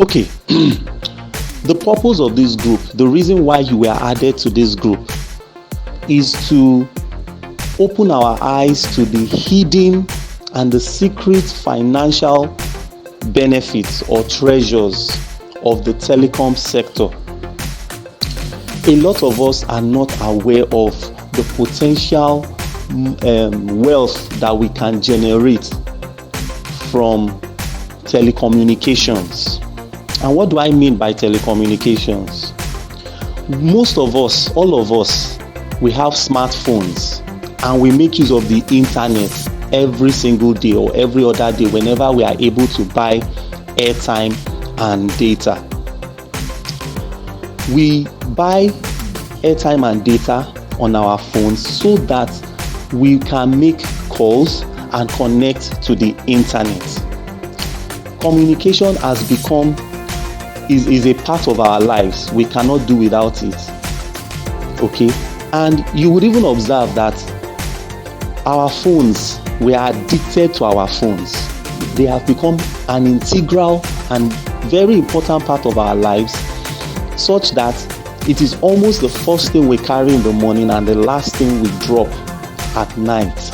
Okay. The purpose of this group, the reason why you were added to this group, is to open our eyes to the hidden and the secret financial benefits or treasures of the telecom sector. A lot of us are not aware of the potential wealth that we can generate from telecommunications. And what do I mean by telecommunications? Most of us, all of us, we have smartphones and we make use of the internet every single day or every other day whenever we are able to buy airtime and data. We buy airtime and data on our phones so that we can make calls and connect to the internet. Communication has become is a part of our lives. We cannot do without it. Okay? And you would even observe that our phones, we are addicted to our phones. They have become an integral and very important part of our lives, such that it is almost the first thing we carry in the morning and the last thing we drop at night.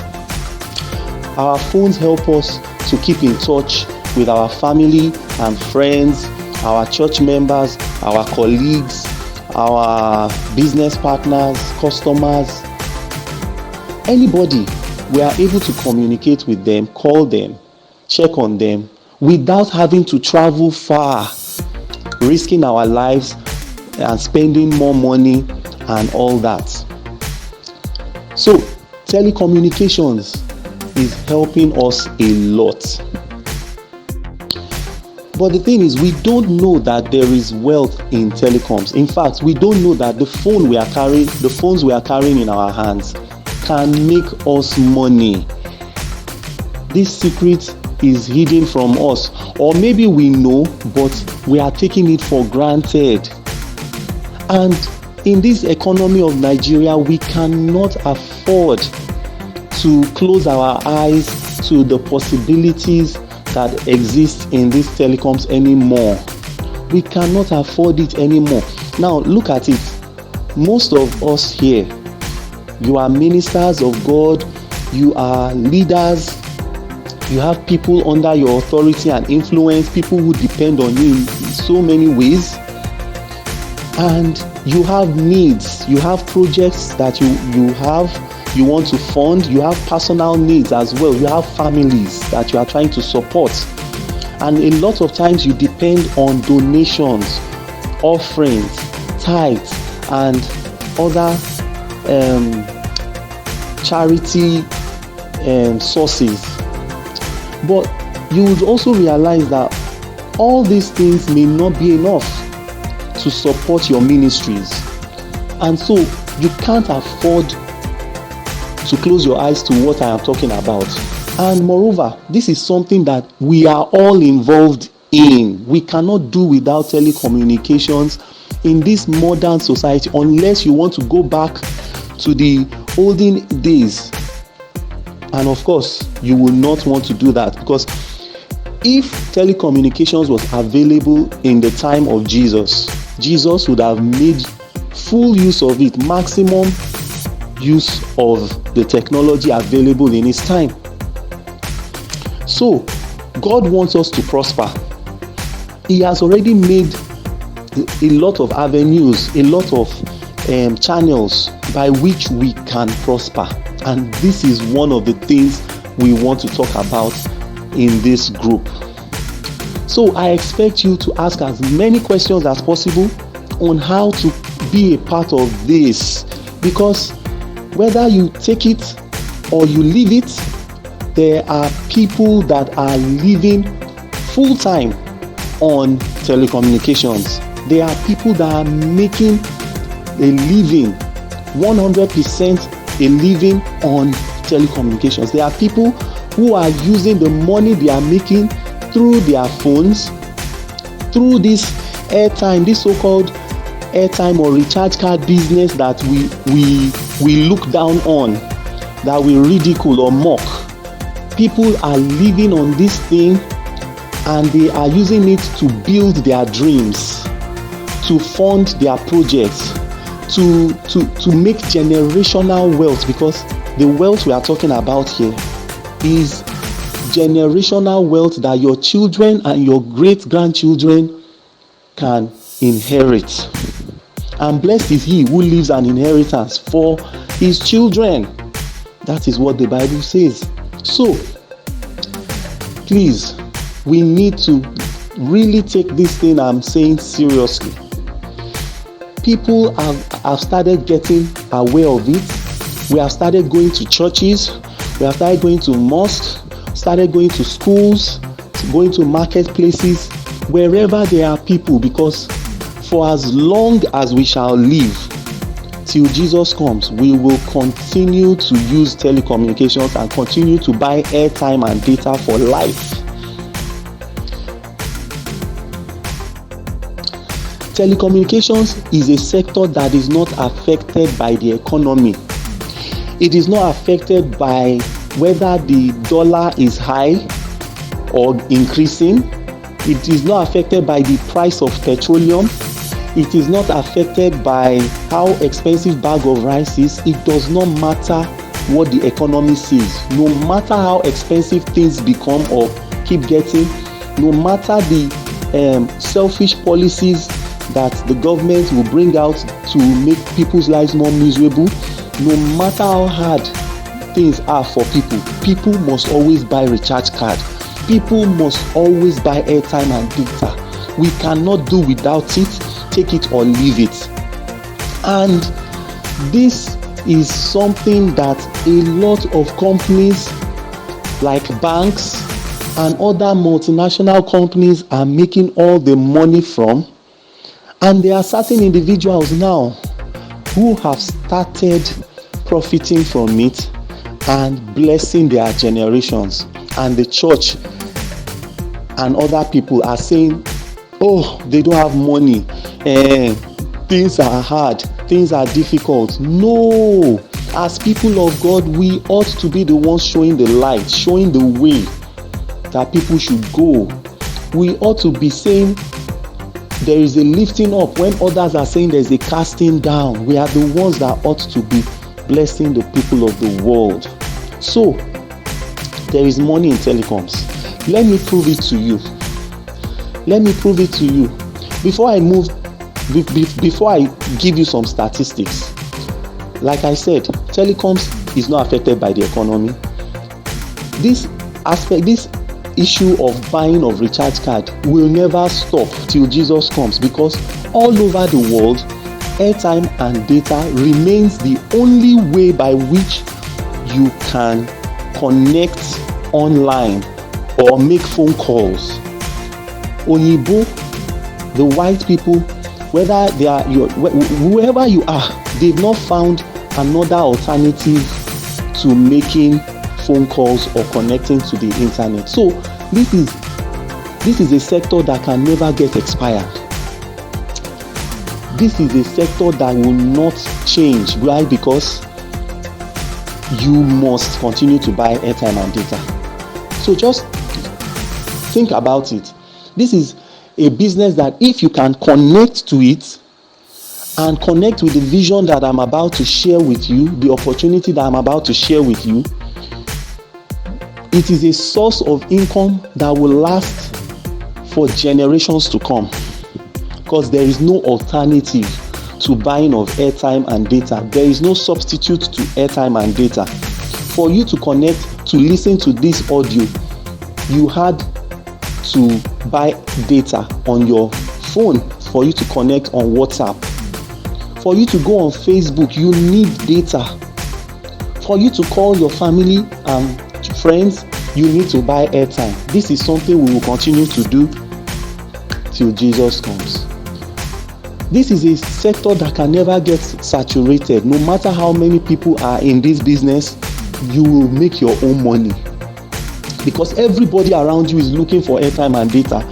Our phones help us to keep in touch with our family and friends, our church members, our colleagues, our business partners, customers, anybody. We are able to communicate with them, call them, check on them without having to travel far, risking our lives and spending more money and all that. So telecommunications is helping us a lot. But the thing is, we don't know that there is wealth in telecoms. In fact, we don't know that the phones we are carrying in our hands can make us money. This secret is hidden from us, or maybe we know, but we are taking it for granted. And in this economy of Nigeria, we cannot afford to close our eyes to the possibilities that exist in these telecoms anymore. We cannot afford it anymore. Now look at it. Most of us here, you are ministers of God, you are leaders, you have people under your authority and influence, people who depend on you in so many ways, and you have needs, you have projects that you want to fund, you have personal needs as well, you have families that you are trying to support, and a lot of times you depend on donations, offerings, tithes, and other charity sources. But you would also realize that all these things may not be enough to support your ministries, and so you can't afford to close your eyes to what I am talking about. And moreover, this is something that we are all involved in. We cannot do without telecommunications in this modern society unless you want to go back to the olden days. And of course, you will not want to do that, because if telecommunications was available in the time of Jesus would have made full use of it, maximum use of the technology available in his time. So God wants us to prosper. He has already made a lot of avenues, a lot of channels by which we can prosper, and this is one of the things we want to talk about in this group. So I expect you to ask as many questions as possible on how to be a part of this, because whether you take it or you leave it, there are people that are living full time on telecommunications. There are people that are making a living, 100% a living on telecommunications. There are people who are using the money they are making through their phones, through this airtime, this so-called airtime or recharge card business that we look down on, that we ridicule or mock. People are living on this thing and they are using it to build their dreams, to fund their projects, to make generational wealth, because the wealth we are talking about here is generational wealth that your children and your great-grandchildren can inherit. And blessed is he who leaves an inheritance for his children. That is what the Bible says. So, please, we need to really take this thing I'm saying seriously. People have started getting aware of it. We have started going to churches. We have started going to mosques, started going to schools, going to marketplaces, wherever there are people, because for as long as we shall live till Jesus comes, we will continue to use telecommunications and continue to buy airtime and data for life. Telecommunications is a sector that is not affected by the economy. It is not affected by whether the dollar is high or increasing. It is not affected by the price of petroleum. It is not affected by how expensive bag of rice is. It does not matter what the economy says. No matter how expensive things become or keep getting, no matter the selfish policies that the government will bring out to make people's lives more miserable, no matter how hard things are for people must always buy recharge card. People must always buy airtime and data. We cannot do without it. Take it or leave it. And this is something that a lot of companies like banks and other multinational companies are making all the money from. And there are certain individuals now who have started profiting from it and blessing their generations. And the church and other people are saying, oh, they don't have money. Things are hard, things are difficult. No, as people of God, we ought to be the ones showing the light, showing the way that people should go. We ought to be saying there is a lifting up when others are saying there's a casting down. We are the ones that ought to be blessing the people of the world. So, there is money in telecoms. Let me prove it to you. Let me prove it to you. Before I give you some statistics, like I said, telecoms is not affected by the economy. This issue of buying of recharge card will never stop till Jesus comes, because all over the world, airtime and data remains the only way by which you can connect online or make phone calls. Oyibo, the white people, whether they are whoever you are, they've not found another alternative to making phone calls or connecting to the internet. So this is a sector that can never get expired. This is a sector that will not change. Why? Because you must continue to buy airtime and data. So just think about it. This is a business that if you can connect to it and connect with the vision that I'm about to share with you, the opportunity that I'm about to share with you, it is a source of income that will last for generations to come, because there is no alternative to buying of airtime and data. There is no substitute to airtime and data. For you to connect to listen to this audio, you had to buy data on your phone. For you to connect on WhatsApp, for you to go on Facebook, you need data. For you to call your family and friends, you need to buy airtime. This is something we will continue to do till Jesus comes. This is a sector that can never get saturated. No matter how many people are in this business, you will make your own money, because everybody around you is looking for airtime and data.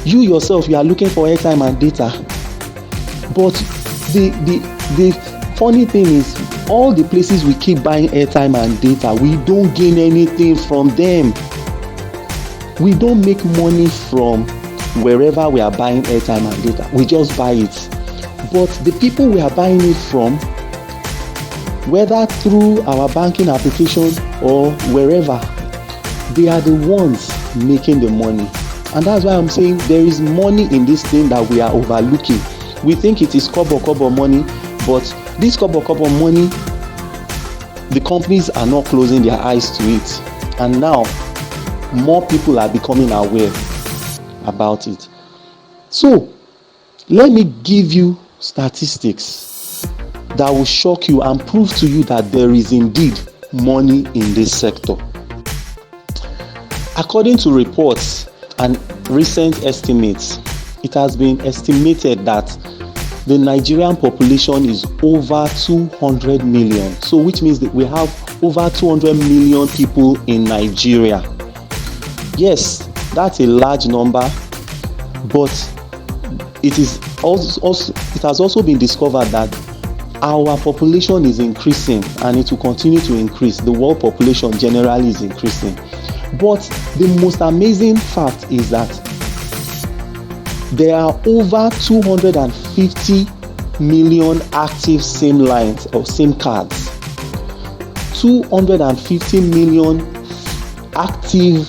You yourself, you are looking for airtime and data. But the funny thing is, all the places we keep buying airtime and data, we don't gain anything from them. We don't make money from wherever we are buying airtime and data. We just buy it. But the people we are buying it from, whether through our banking application or wherever, they are the ones making the money. And that's why I'm saying there is money in this thing that we are overlooking. We think it is kobo money, but this kobo money, the companies are not closing their eyes to it. And now, more people are becoming aware about it. So, let me give you statistics that will shock you and prove to you that there is indeed money in this sector. According to reports and recent estimates, it has been estimated that the Nigerian population is over 200 million. So which means that we have over 200 million people in Nigeria. Yes, that's a large number, but it has also been discovered that our population is increasing and it will continue to increase. The world population generally is increasing. But the most amazing fact is that there are over 250 million active SIM lines or SIM cards. 250 million active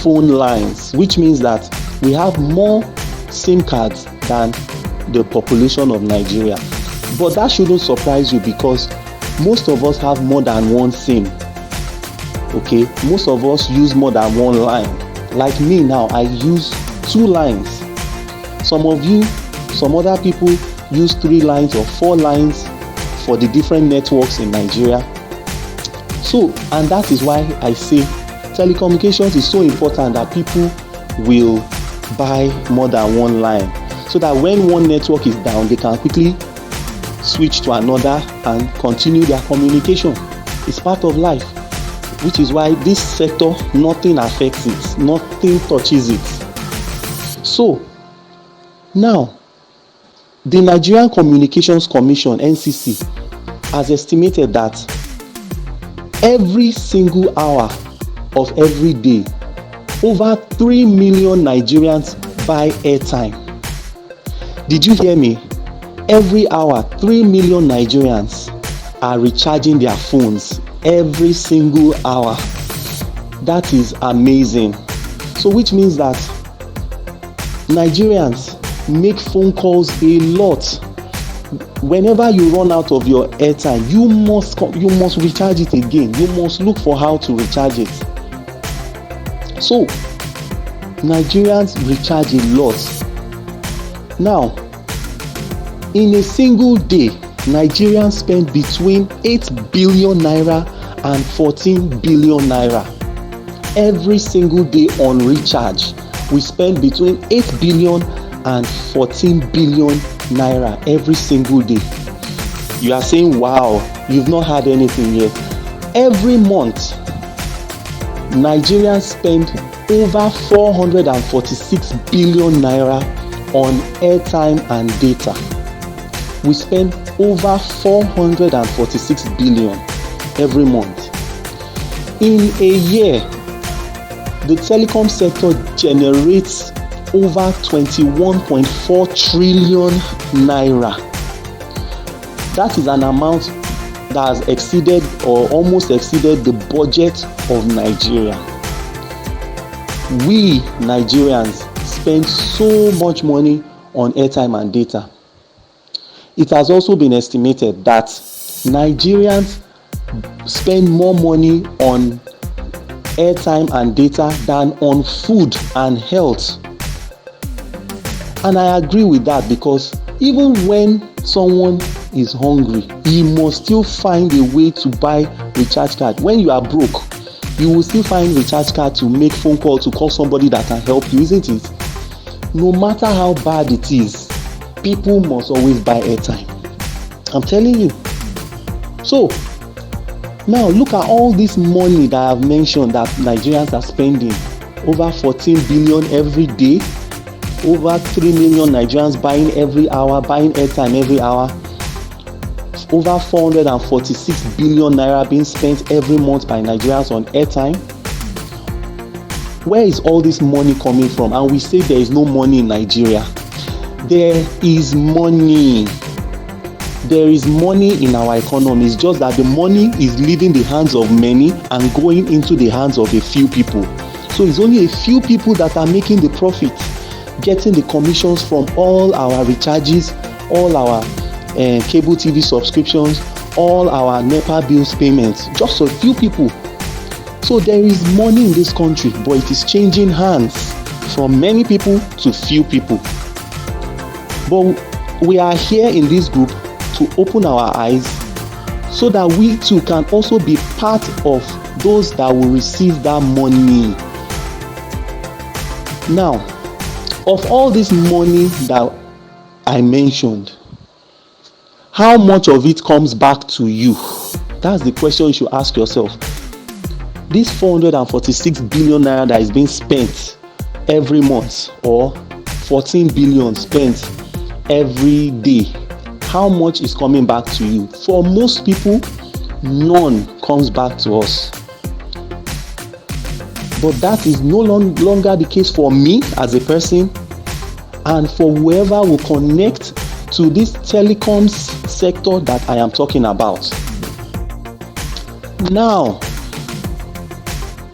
phone lines, which means that we have more SIM cards than the population of Nigeria. But that shouldn't surprise you because most of us have more than one SIM. Okay, most of us use more than one line. Like me now, I use 2 lines. Some other people use 3 lines or 4 lines for the different networks in Nigeria. So, and that is why I say telecommunications is so important that people will buy more than one line, so that when one network is down, they can quickly switch to another and continue their communication. It's part of life, which is why this sector, nothing affects it, nothing touches it. So now, the Nigerian Communications Commission, NCC, has estimated that every single hour of every day, over 3 million Nigerians buy airtime. Did you hear me? Every hour, 3 million Nigerians are recharging their phones every single hour. That is amazing. So which means that Nigerians make phone calls a lot. Whenever you run out of your airtime, you must recharge it again. You must look for how to recharge it. So Nigerians recharge a lot. Now, in a single day, Nigerians spend between 8 billion naira and 14 billion naira. Every single day on recharge, we spend between 8 billion and 14 billion naira every single day. You are saying, wow, you've not had anything yet. Every month, Nigerians spend over 446 billion naira on airtime and data. We spend over 446 billion every month. In a year, the telecom sector generates over 21.4 trillion naira. That is an amount that has exceeded or almost exceeded the budget of Nigeria. We Nigerians spend so much money on airtime and data. It has also been estimated that Nigerians spend more money on airtime and data than on food and health. And I agree with that, because even when someone is hungry, he must still find a way to buy recharge card. When you are broke, you will still find recharge card to make phone call, to call somebody that can help you, isn't it? No matter how bad it is, people must always buy airtime. I'm telling you. So now look at all this money that I've mentioned that Nigerians are spending. Over 14 billion every day. Over 3 million Nigerians buying every hour, buying airtime every hour. Over 446 billion naira being spent every month by Nigerians on airtime. Where is all this money coming from? And we say there is no money in Nigeria. There is money. There is money in our economy. It's just that the money is leaving the hands of many and going into the hands of a few people. So it's only a few people that are making the profit, getting the commissions from all our recharges, all our cable TV subscriptions, all our NEPA bills payments. Just a few people. So there is money in this country, but it is changing hands from many people to few people. But we are here in this group to open our eyes so that we too can also be part of those that will receive that money. Now, of all this money that I mentioned, how much of it comes back to you? That's the question you should ask yourself. This 446 billion naira that is being spent every month, or 14 billion spent every day, how much is coming back to you? For most people, none comes back to us. But that is no longer the case for me as a person, and for whoever will connect to this telecoms sector that I am talking about. Now,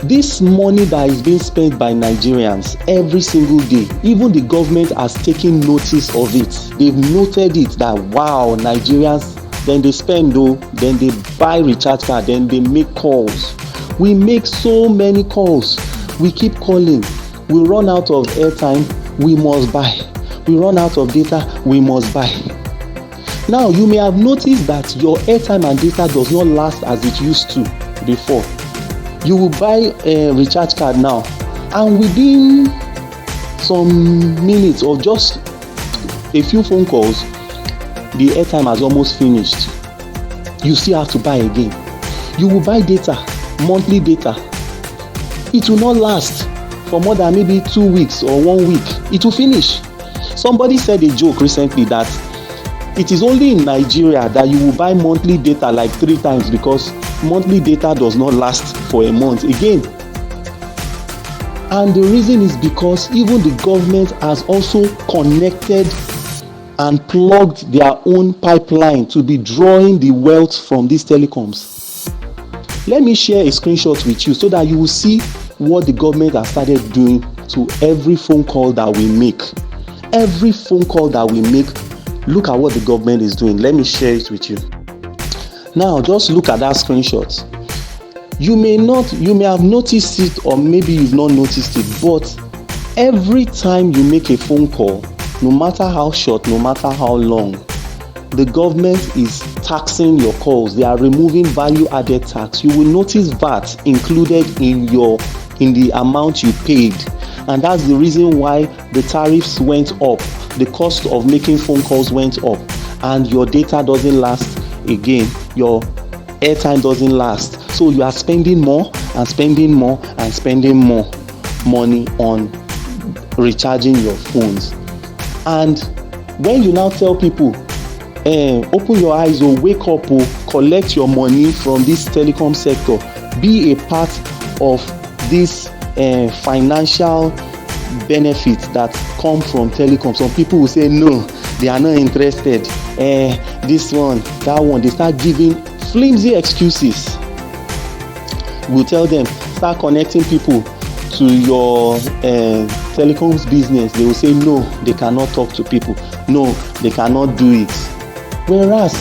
this money that is being spent by Nigerians every single day, even the government has taken notice of it. They've noted it that, wow, Nigerians, then they spend though, then they buy recharge card, then they make calls. We make so many calls. We keep calling. We run out of airtime, we must buy. We run out of data, we must buy. Now, you may have noticed that your airtime and data does not last as it used to before. You will buy a recharge card now, and within some minutes or just a few phone calls, the airtime has almost finished. You still have to buy again. You will buy data, monthly data. It will not last for more than maybe 2 weeks or 1 week. It will finish. Somebody said a joke recently that it is only in Nigeria that you will buy monthly data like 3 times, because monthly data does not last for a month again. And the reason is because even the government has also connected and plugged their own pipeline to be drawing the wealth from these telecoms. Let me share a screenshot with you so that you will see what the government has started doing to every phone call that we make. Every phone call that we make, look at what the government is doing. Let me share it with you. Now, just look at that screenshot. You may have noticed it, or maybe you've not noticed it, but every time you make a phone call, no matter how short, no matter how long, the government is taxing your calls. They are removing value added tax. You will notice VAT included in the amount you paid. And that's the reason why the tariffs went up. The cost of making phone calls went up, and your data doesn't last again. Your airtime doesn't last. So you are spending more and spending more and spending more money on recharging your phones. And when you now tell people, open your eyes or wake up or collect your money from this telecom sector, be a part of this financial benefits that come from telecom. Some people will say no, they are not interested. This one, that one. They start giving flimsy excuses. We'll tell them, start connecting people to your telecoms business. They will say no, they cannot talk to people. No, they cannot do it. Whereas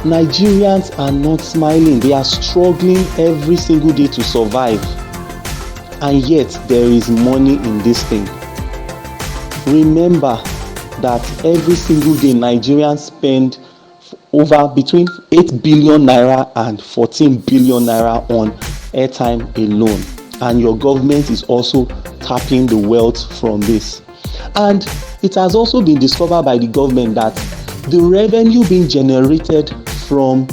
Nigerians are not smiling. They are struggling every single day to survive. And yet there is money in this thing. Remember that every single day Nigerians spend over between 8 billion naira and 14 billion naira on airtime alone. And your government is also tapping the wealth from this. And it has also been discovered by the government that the revenue being generated from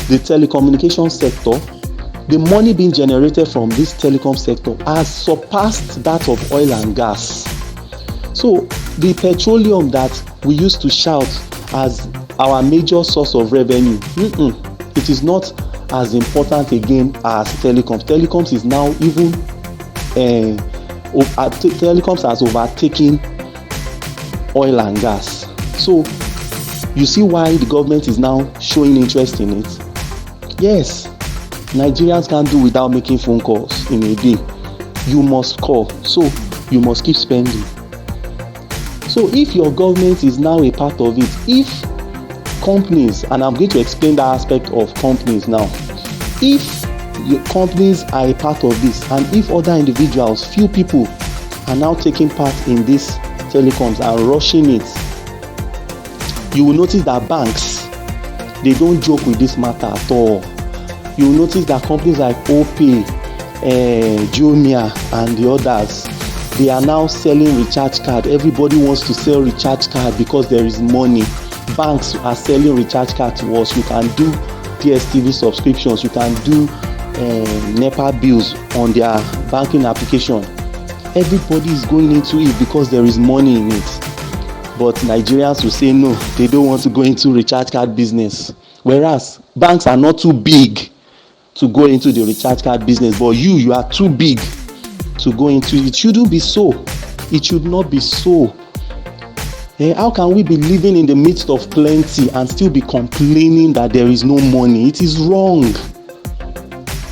the telecommunication sector, the money being generated from this telecom sector has surpassed that of oil and gas. So the petroleum that we used to shout as our major source of revenue, it is not as important again as telecoms. Telecoms is now even telecoms has overtaken oil and gas. So you see why the government is now showing interest in it. Yes, Nigerians can't do without making phone calls in a day. You must call, so you must keep spending. So if your government is now a part of it, if companies, and I'm going to explain that aspect of companies now, if your companies are a part of this, and if other individuals, few people, are now taking part in this telecoms and rushing it, you will notice that banks, they don't joke with this matter at all. You will notice that companies like Opay, Jumia and the others, they are now selling recharge card. Everybody wants to sell recharge card because there is money. Banks are selling recharge card to us. You can do DSTV subscriptions, you can do NEPA bills on their banking application. Everybody is going into it because there is money in it. But Nigerians will say no, they don't want to go into recharge card business. Whereas banks are not too big to go into the recharge card business, but you are too big to go into it. It shouldn't be so. It should not be so. How can we be living in the midst of plenty and still be complaining that there is no money? It is wrong.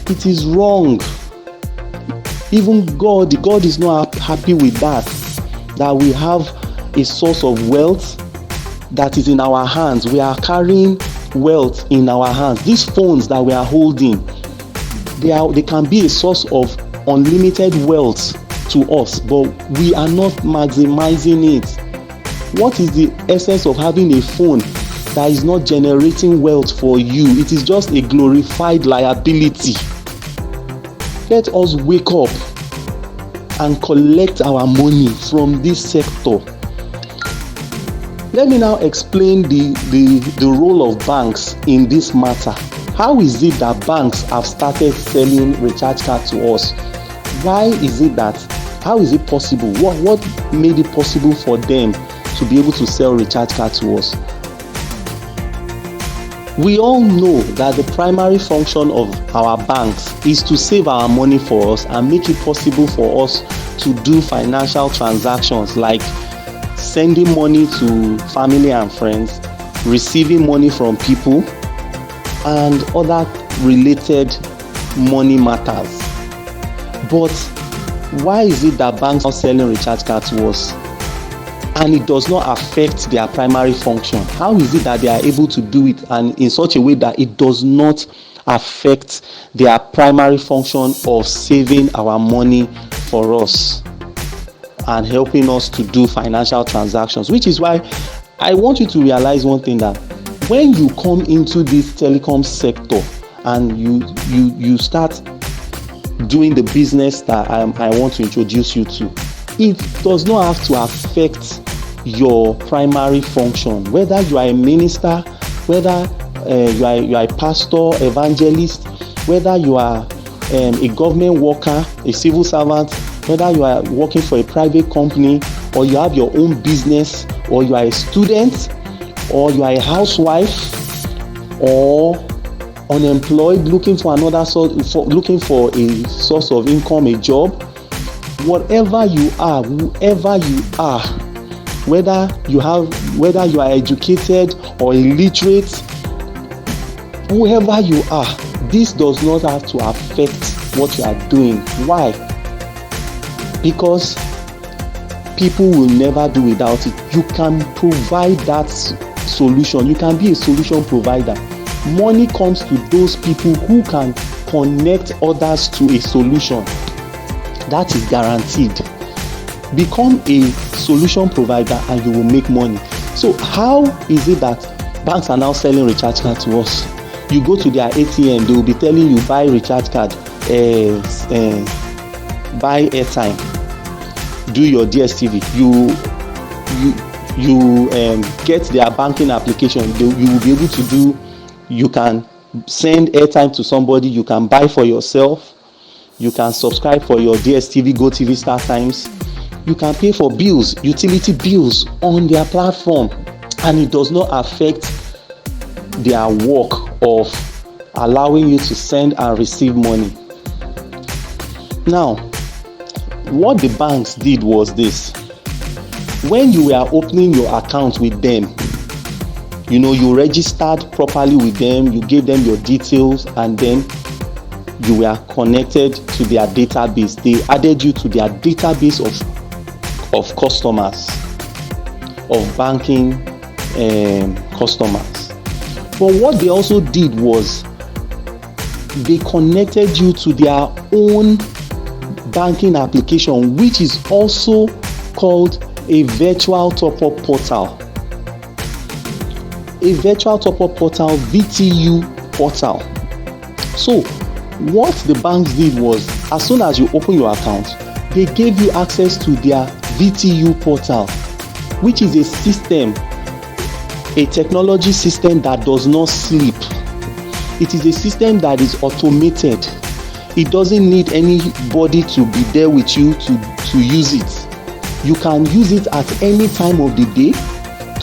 It is wrong. Even God is not happy with that we have a source of wealth that is in our hands. We are carrying wealth in our hands. These phones that we are holding, they can be a source of unlimited wealth to us, but we are not maximizing it. What is the essence of having a phone that is not generating wealth for you? It is just a glorified liability. Let us wake up and collect our money from this sector. Let me now explain the role of banks in this matter. How is it that banks have started selling recharge cards to us? Why is it that? How is it possible? What made it possible for them to be able to sell recharge cards to us? We all know that the primary function of our banks is to save our money for us and make it possible for us to do financial transactions like sending money to family and friends, receiving money from people, and other related money matters. But why is it that banks are selling recharge cards to us and it does not affect their primary function? How is it that they are able to do it and in such a way that it does not affect their primary function of saving our money for us and helping us to do financial transactions? Which is why I want you to realize one thing, that when you come into this telecom sector and you start doing the business that I want to introduce you to, it does not have to affect your primary function. Whether you are a minister, whether you are a pastor, evangelist, whether you are a government worker, a civil servant, whether you are working for a private company, or you have your own business, or you are a student, or you are a housewife, or unemployed looking for another source, looking for a source of income, a job. Whatever you are, whoever you are, whether you are educated or illiterate, whoever you are, this does not have to affect what you are doing. Why? Because people will never do without it. You can provide that solution. You can be a solution provider. Money comes to those people who can connect others to a solution. That is guaranteed. Become a solution provider and you will make money. So how is it that banks are now selling recharge cards to us? You go to their ATM, they will be telling you buy recharge card, buy airtime, do your DSTV. You get their banking application. You will be able to do. You can send airtime to somebody. You can buy for yourself. You can subscribe for your DSTV, GoTV, Star Times. You can pay for bills, utility bills on their platform, and it does not affect their work of allowing you to send and receive money. Now, what the banks did was this: when you were opening your account with them, you registered properly with them, you gave them your details, and then you were connected to their database. They added you to their database of customers, of banking customers. But what they also did was they connected you to their own banking application, which is also called a virtual top-up portal. A virtual top-up portal, VTU portal. So what the banks did was, as soon as you open your account, they gave you access to their VTU portal, which is a system, a technology system that does not sleep. It is a system that is automated. It doesn't need anybody to be there with you to use it. You can use it at any time of the day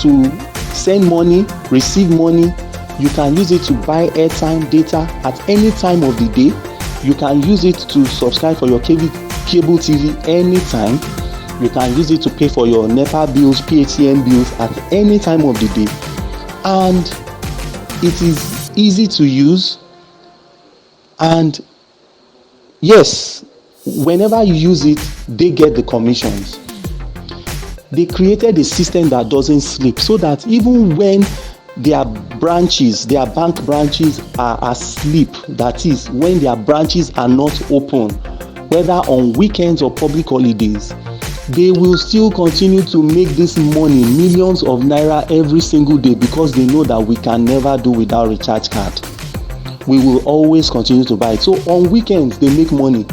to send money, receive money. You can use it to buy airtime, data at any time of the day. You can use it to subscribe for your cable TV anytime. You can use it to pay for your NEPA bills, PATM bills at any time of the day. And it is easy to use. And yes, whenever you use it, they get the commissions. They created a system that doesn't sleep, so that even when their bank branches are asleep, that is, when their branches are not open, whether on weekends or public holidays, they will still continue to make this money, millions of naira every single day, because they know that we can never do without recharge card. We will always continue to buy it. So on weekends they make money,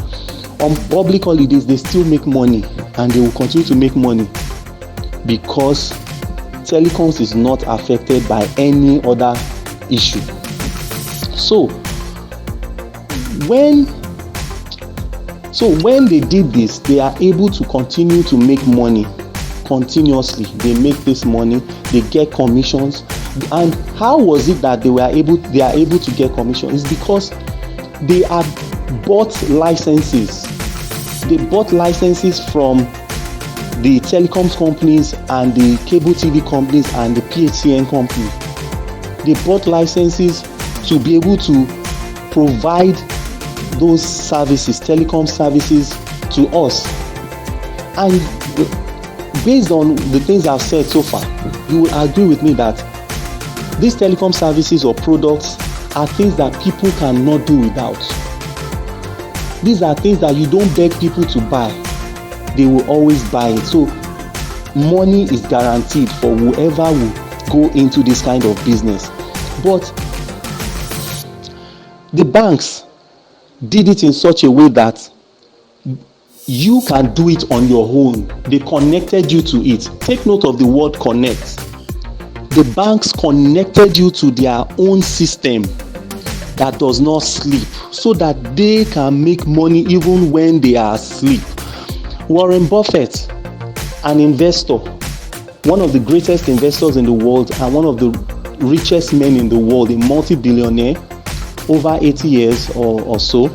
on public holidays they still make money, and they will continue to make money, because telecoms is not affected by any other issue. So when they did this, they are able to continue to make money continuously. They make this money, they get commissions. And how was it that they are able to get commissions? It's because they had bought licenses. They bought licenses from the telecoms companies and the cable TV companies and the PHCN company. They bought licenses to be able to provide those services, telecom services, to us. And based on the things I've said so far, you will agree with me that these telecom services or products are things that people cannot do without. These are things that you don't beg people to buy. They will always buy it. So money is guaranteed for whoever will go into this kind of business. But the banks did it in such a way that you can do it on your own. They connected you to it. Take note of the word connect. The banks connected you to their own system that does not sleep, so that they can make money even when they are asleep. Warren Buffett, an investor, one of the greatest investors in the world and one of the richest men in the world, a multi-billionaire, over 80 years or so,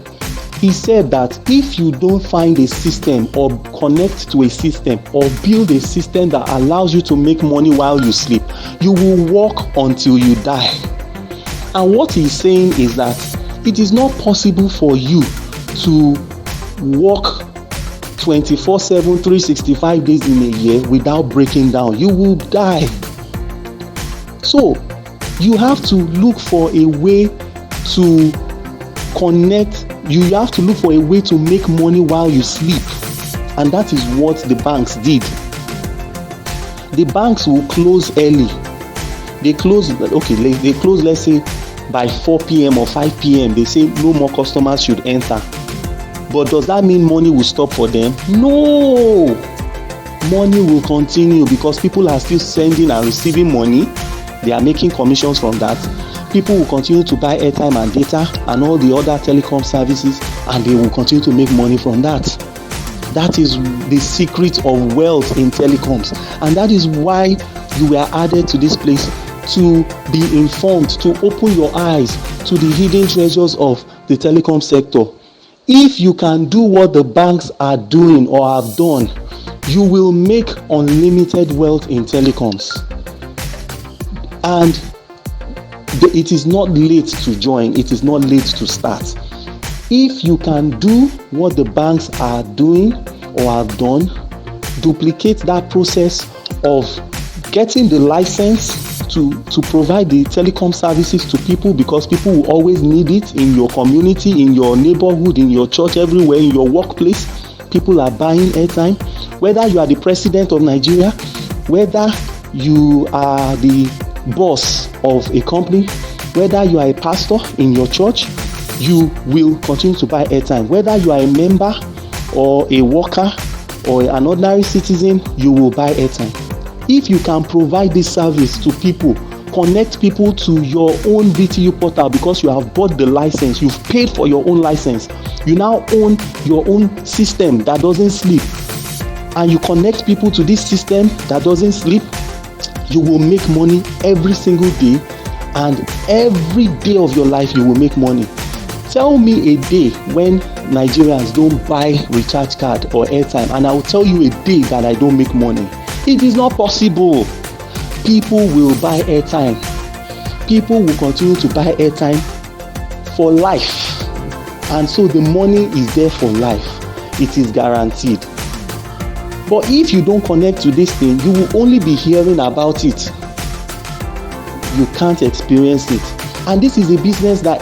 he said that if you don't find a system or connect to a system or build a system that allows you to make money while you sleep, you will work until you die. And what he's saying is that it is not possible for you to work 24/7, 365 days in a year without breaking down. You will die. So you have to look for a way to connect. You have to look for a way to make money while you sleep. And that is what the banks did. The banks will close early. They close, let's say by 4 p.m. or 5 p.m. They say no more customers should enter. But does that mean money will stop for them? No. Money will continue because people are still sending and receiving money. They are making commissions from that. People will continue to buy airtime and data and all the other telecom services, and they will continue to make money from that. That is the secret of wealth in telecoms, and that is why you were added to this place, to be informed, to open your eyes to the hidden treasures of the telecom sector. If you can do what the banks are doing or have done, you will make unlimited wealth in telecoms. And it is not late to join, it is not late to start. If you can do what the banks are doing or have done, duplicate that process of getting the license to provide the telecom services to people, because people will always need it in your community, in your neighborhood, in your church, everywhere, in your workplace. People are buying airtime. Whether you are the president of Nigeria, whether you are the boss of a company, whether you are a pastor in your church, you will continue to buy airtime. Whether you are a member or a worker or an ordinary citizen, you will buy airtime. If you can provide this service to people, connect people to your own VTU portal, because you have bought the license, you've paid for your own license, you now own your own system that doesn't sleep, and you connect people to this system that doesn't sleep, you will make money every single day, and every day of your life you will make money. Tell me a day when Nigerians don't buy recharge card or airtime, and I will tell you a day that I don't make money. It is not possible. People will buy airtime. People will continue to buy airtime for life. And so the money is there for life. It is guaranteed. But if you don't connect to this thing, you will only be hearing about it. You can't experience it. And this is a business that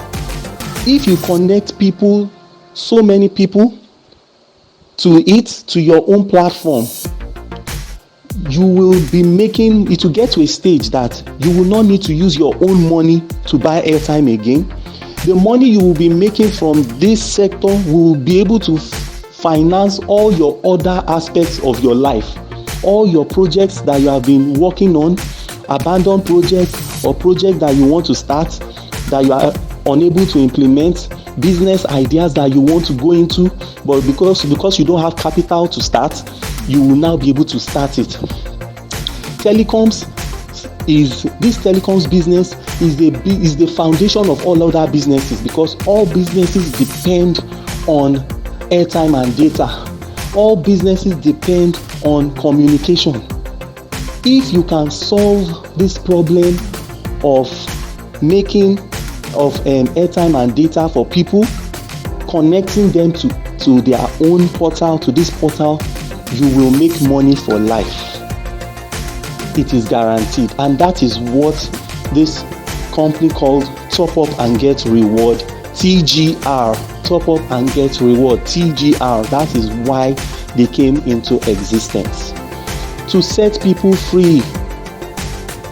if you connect people, so many people, to it, to your own platform, you will be making it, will get to a stage that you will not need to use your own money to buy airtime again. The money you will be making from this sector will be able to finance all your other aspects of your life, all your projects that you have been working on, abandoned projects or projects that you want to start that you are unable to implement, business ideas that you want to go into, but because you don't have capital to start, you will now be able to start it. Telecoms business is the foundation of all other businesses, because all businesses depend on airtime and data. All businesses depend on communication. If you can solve this problem of making airtime and data for people, connecting them to their own portal, to this portal, you will make money for life. It is guaranteed. And that is what this company called Top Up and Get Reward, TGR, Top Up and Get Reward, TGR. That is why they came into existence. To set people free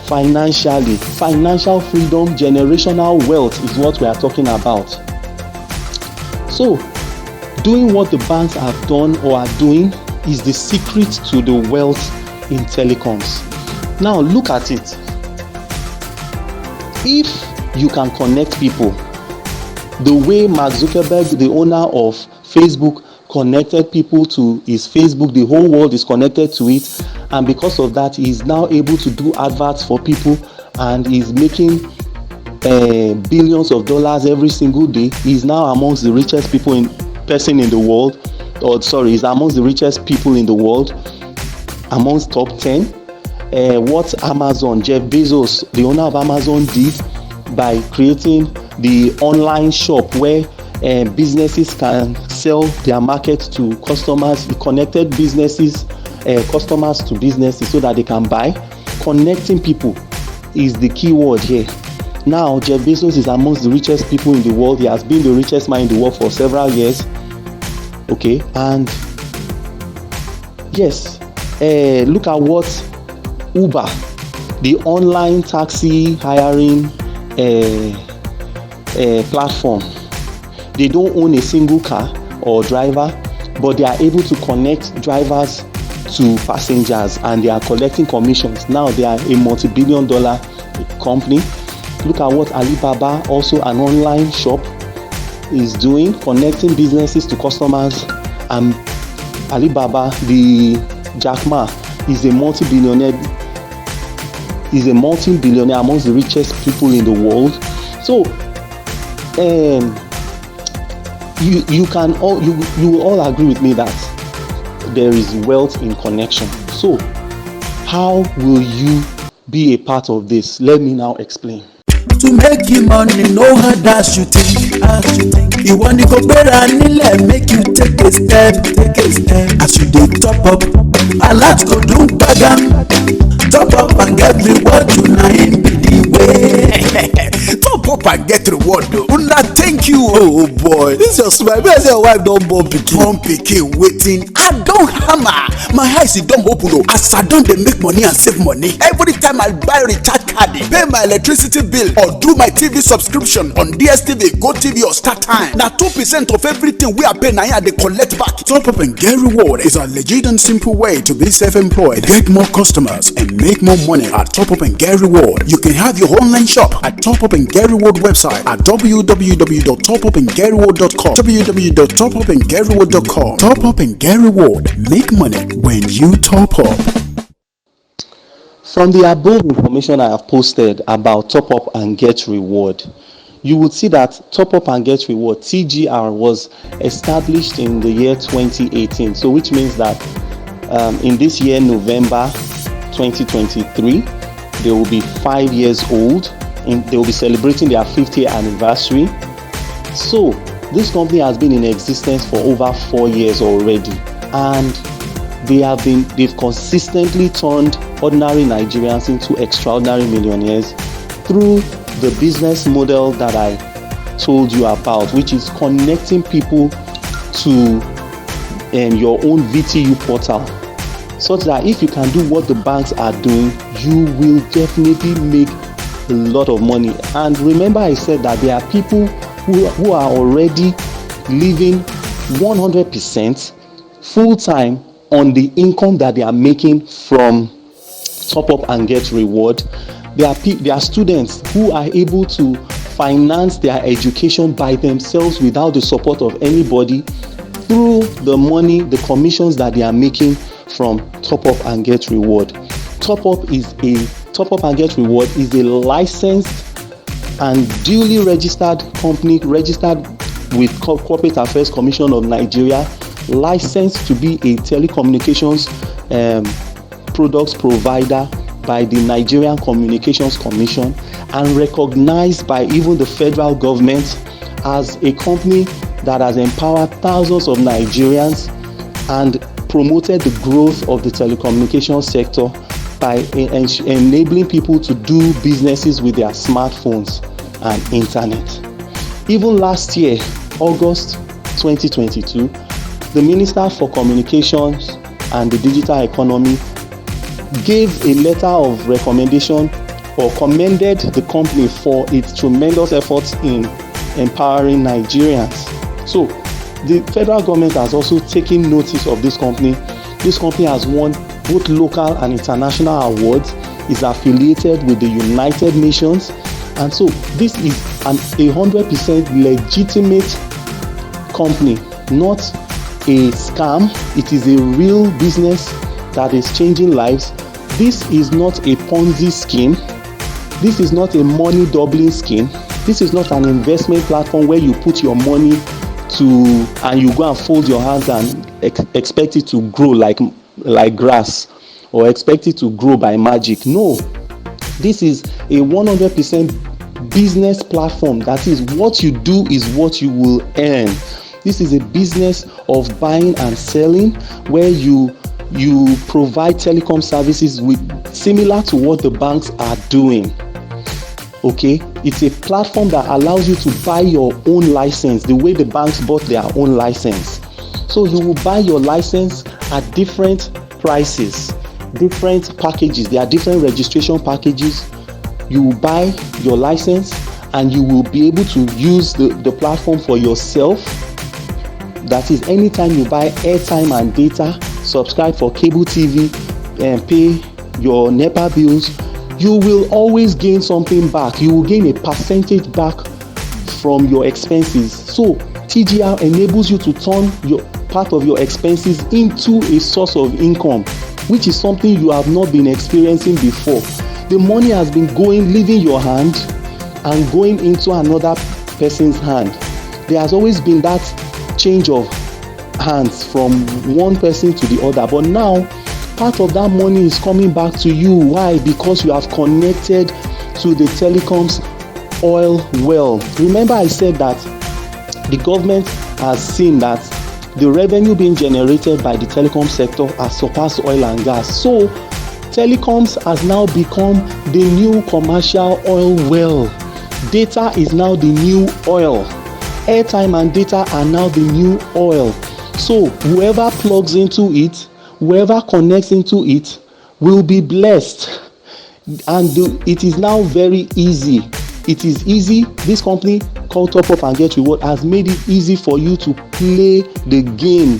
financially. Financial freedom, generational wealth is what we are talking about. So, doing what the banks have done or are doing is the secret to the wealth in telecoms. Now look at it. If you can connect people the way Mark Zuckerberg, the owner of Facebook, connected people to his Facebook, the whole world is connected to it, and because of that he is now able to do adverts for people and is making billions of dollars every single day. He is now amongst the richest person in the world. Is amongst the richest people in the world, amongst top 10. What Amazon, Jeff Bezos, the owner of Amazon, did by creating the online shop where businesses can sell their market to customers. He connected businesses, customers to businesses so that they can buy. Connecting people is the key word here. Now Jeff Bezos is amongst the richest people in the world. He has been the richest man in the world for several years. Okay, and yes, look at what Uber, the online taxi hiring platform, they don't own a single car or driver, but they are able to connect drivers to passengers and they are collecting commissions. Now they are a multi-billion-dollar company. Look at what Alibaba, also an online shop, is doing, connecting businesses to customers. And Alibaba, the Jack Ma, is a multi-billionaire amongst the richest people in the world. So you can all you will all agree with me that there is wealth in connection. So how will you be a part of this? Let me now explain. To make you money, no hard as you think. You want to go better and make you take a step. As you dey top up, a lot go do bagam. Top up and get reward, you na in be the way. Top up and get reward though. Una thank you, oh boy. This your smile. Where say your wife don born pikin waiting. I don hammer. My eyes it don open oh. As I don dey make money and save money. Every time I buy recharge card, pay my electricity bill or do my TV subscription on DSTV, GoTV or StarTime. Now 2% of everything we are paying now they collect back. Top up and get reward is a legit and simple way to be self-employed, get more customers and make more money at Top Up and Get Reward. You can have your online shop at Top Up and Get Reward website at www.topupandgetreward.com www.topupandgetreward.com. Top Up and Get Reward. Make money when you top up. From the above information I have posted about Top Up and Get Reward, you would see that Top Up and Get Reward TGR was established in the year 2018. So which means that in this year, November 2023, they will be 5 years old and they will be celebrating their 50th anniversary. So this company has been in existence for over 4 years already, and they've consistently turned ordinary Nigerians into extraordinary millionaires through the business model that I told you about, which is connecting people to your own VTU portal, such that if you can do what the banks are doing, you will definitely make a lot of money. And remember, I said that there are people who are already living 100% full-time on the income that they are making from Top Up and Get Reward. There are students who are able to finance their education by themselves without the support of anybody through the money, the commissions that they are making from Top Up and Get Reward. Top Up and Get Reward is a licensed and duly registered company, registered with Corporate Affairs Commission of Nigeria, licensed to be a telecommunications products provider by the Nigerian Communications Commission, and recognized by even the federal government as a company that has empowered thousands of Nigerians and promoted the growth of the telecommunications sector by enabling people to do businesses with their smartphones and internet. Even last year, August 2022, the Minister for Communications and the Digital Economy gave a letter of recommendation or commended the company for its tremendous efforts in empowering Nigerians. So the federal government has also taken notice of this company. This company has won both local and international awards, is affiliated with the United Nations, and so this is a 100% legitimate company, not a scam. It is a real business that is changing lives. This is not a Ponzi scheme. This is not a money doubling scheme. This is not an investment platform where you put your money and you go and fold your hands and expect it to grow like grass, or expect it to grow by magic. No, this is a 100% business platform. That is, what you do is what you will earn. This is a business of buying and selling, where you provide telecom services similar to what the banks are doing. Okay, it's a platform that allows you to buy your own license the way the banks bought their own license. So you will buy your license at different prices, different packages. There are different registration packages. You will buy your license and you will be able to use the platform for yourself. That is, anytime you buy airtime and data, subscribe for cable TV, and pay your NEPA bills, you will always gain something back. You will gain a percentage back from your expenses. So TGR enables you to turn your part of your expenses into a source of income, which is something you have not been experiencing before. The money has been leaving your hand and going into another person's hand. There has always been that change of hands from one person to the other, but now part of that money is coming back to you. Why? Because you have connected to the telecoms oil well. Remember I said that the government has seen that the revenue being generated by the telecom sector has surpassed oil and gas. So telecoms has now become the new commercial oil well. Data is now the new oil. Airtime and data are now the new oil. So whoever plugs into it, whoever connects into it will be blessed. And it is now very easy. It is easy. This company called Top Up and Get Reward has made it easy for you to play the game,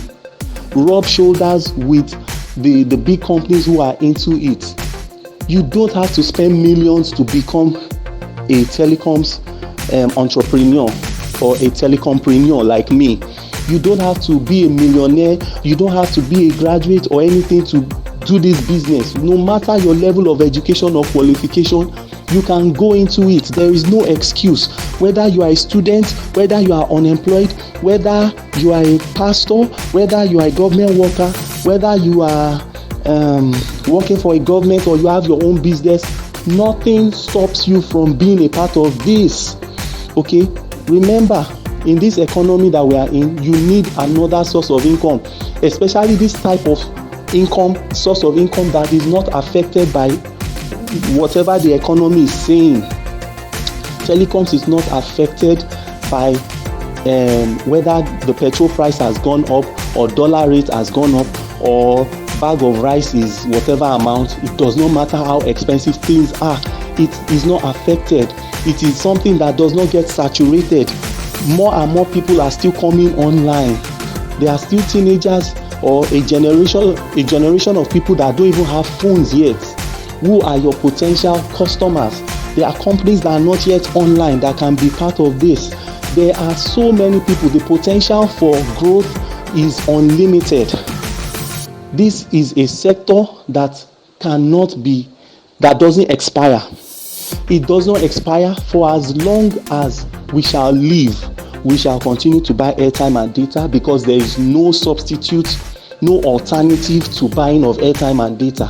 rub shoulders with the big companies who are into it. You don't have to spend millions to become a telecoms entrepreneur or a telecompreneur like me. You don't have to be a millionaire. You don't have to be a graduate or anything to do this business. No matter your level of education or qualification, you can go into it. There is no excuse. Whether you are a student, whether you are unemployed, whether you are a pastor, whether you are a government worker, whether you are working for a government or you have your own business, nothing stops you from being a part of this. Okay? Remember, in this economy that we are in, you need another source of income, especially this type of source of income that is not affected by whatever the economy is saying. Telecoms is not affected by whether the petrol price has gone up or dollar rate has gone up or bag of rice is whatever amount. It does not matter how expensive things are. It is not affected. It is something that does not get saturated. More and more people are still coming online. There are still teenagers or a generation of people that don't even have phones yet. Who are your potential customers? There are companies that are not yet online that can be part of this. There are so many people. The potential for growth is unlimited. This is a sector that doesn't expire. It does not expire. For as long as we shall live, we shall continue to buy airtime and data because there is no substitute, no alternative to buying of airtime and data.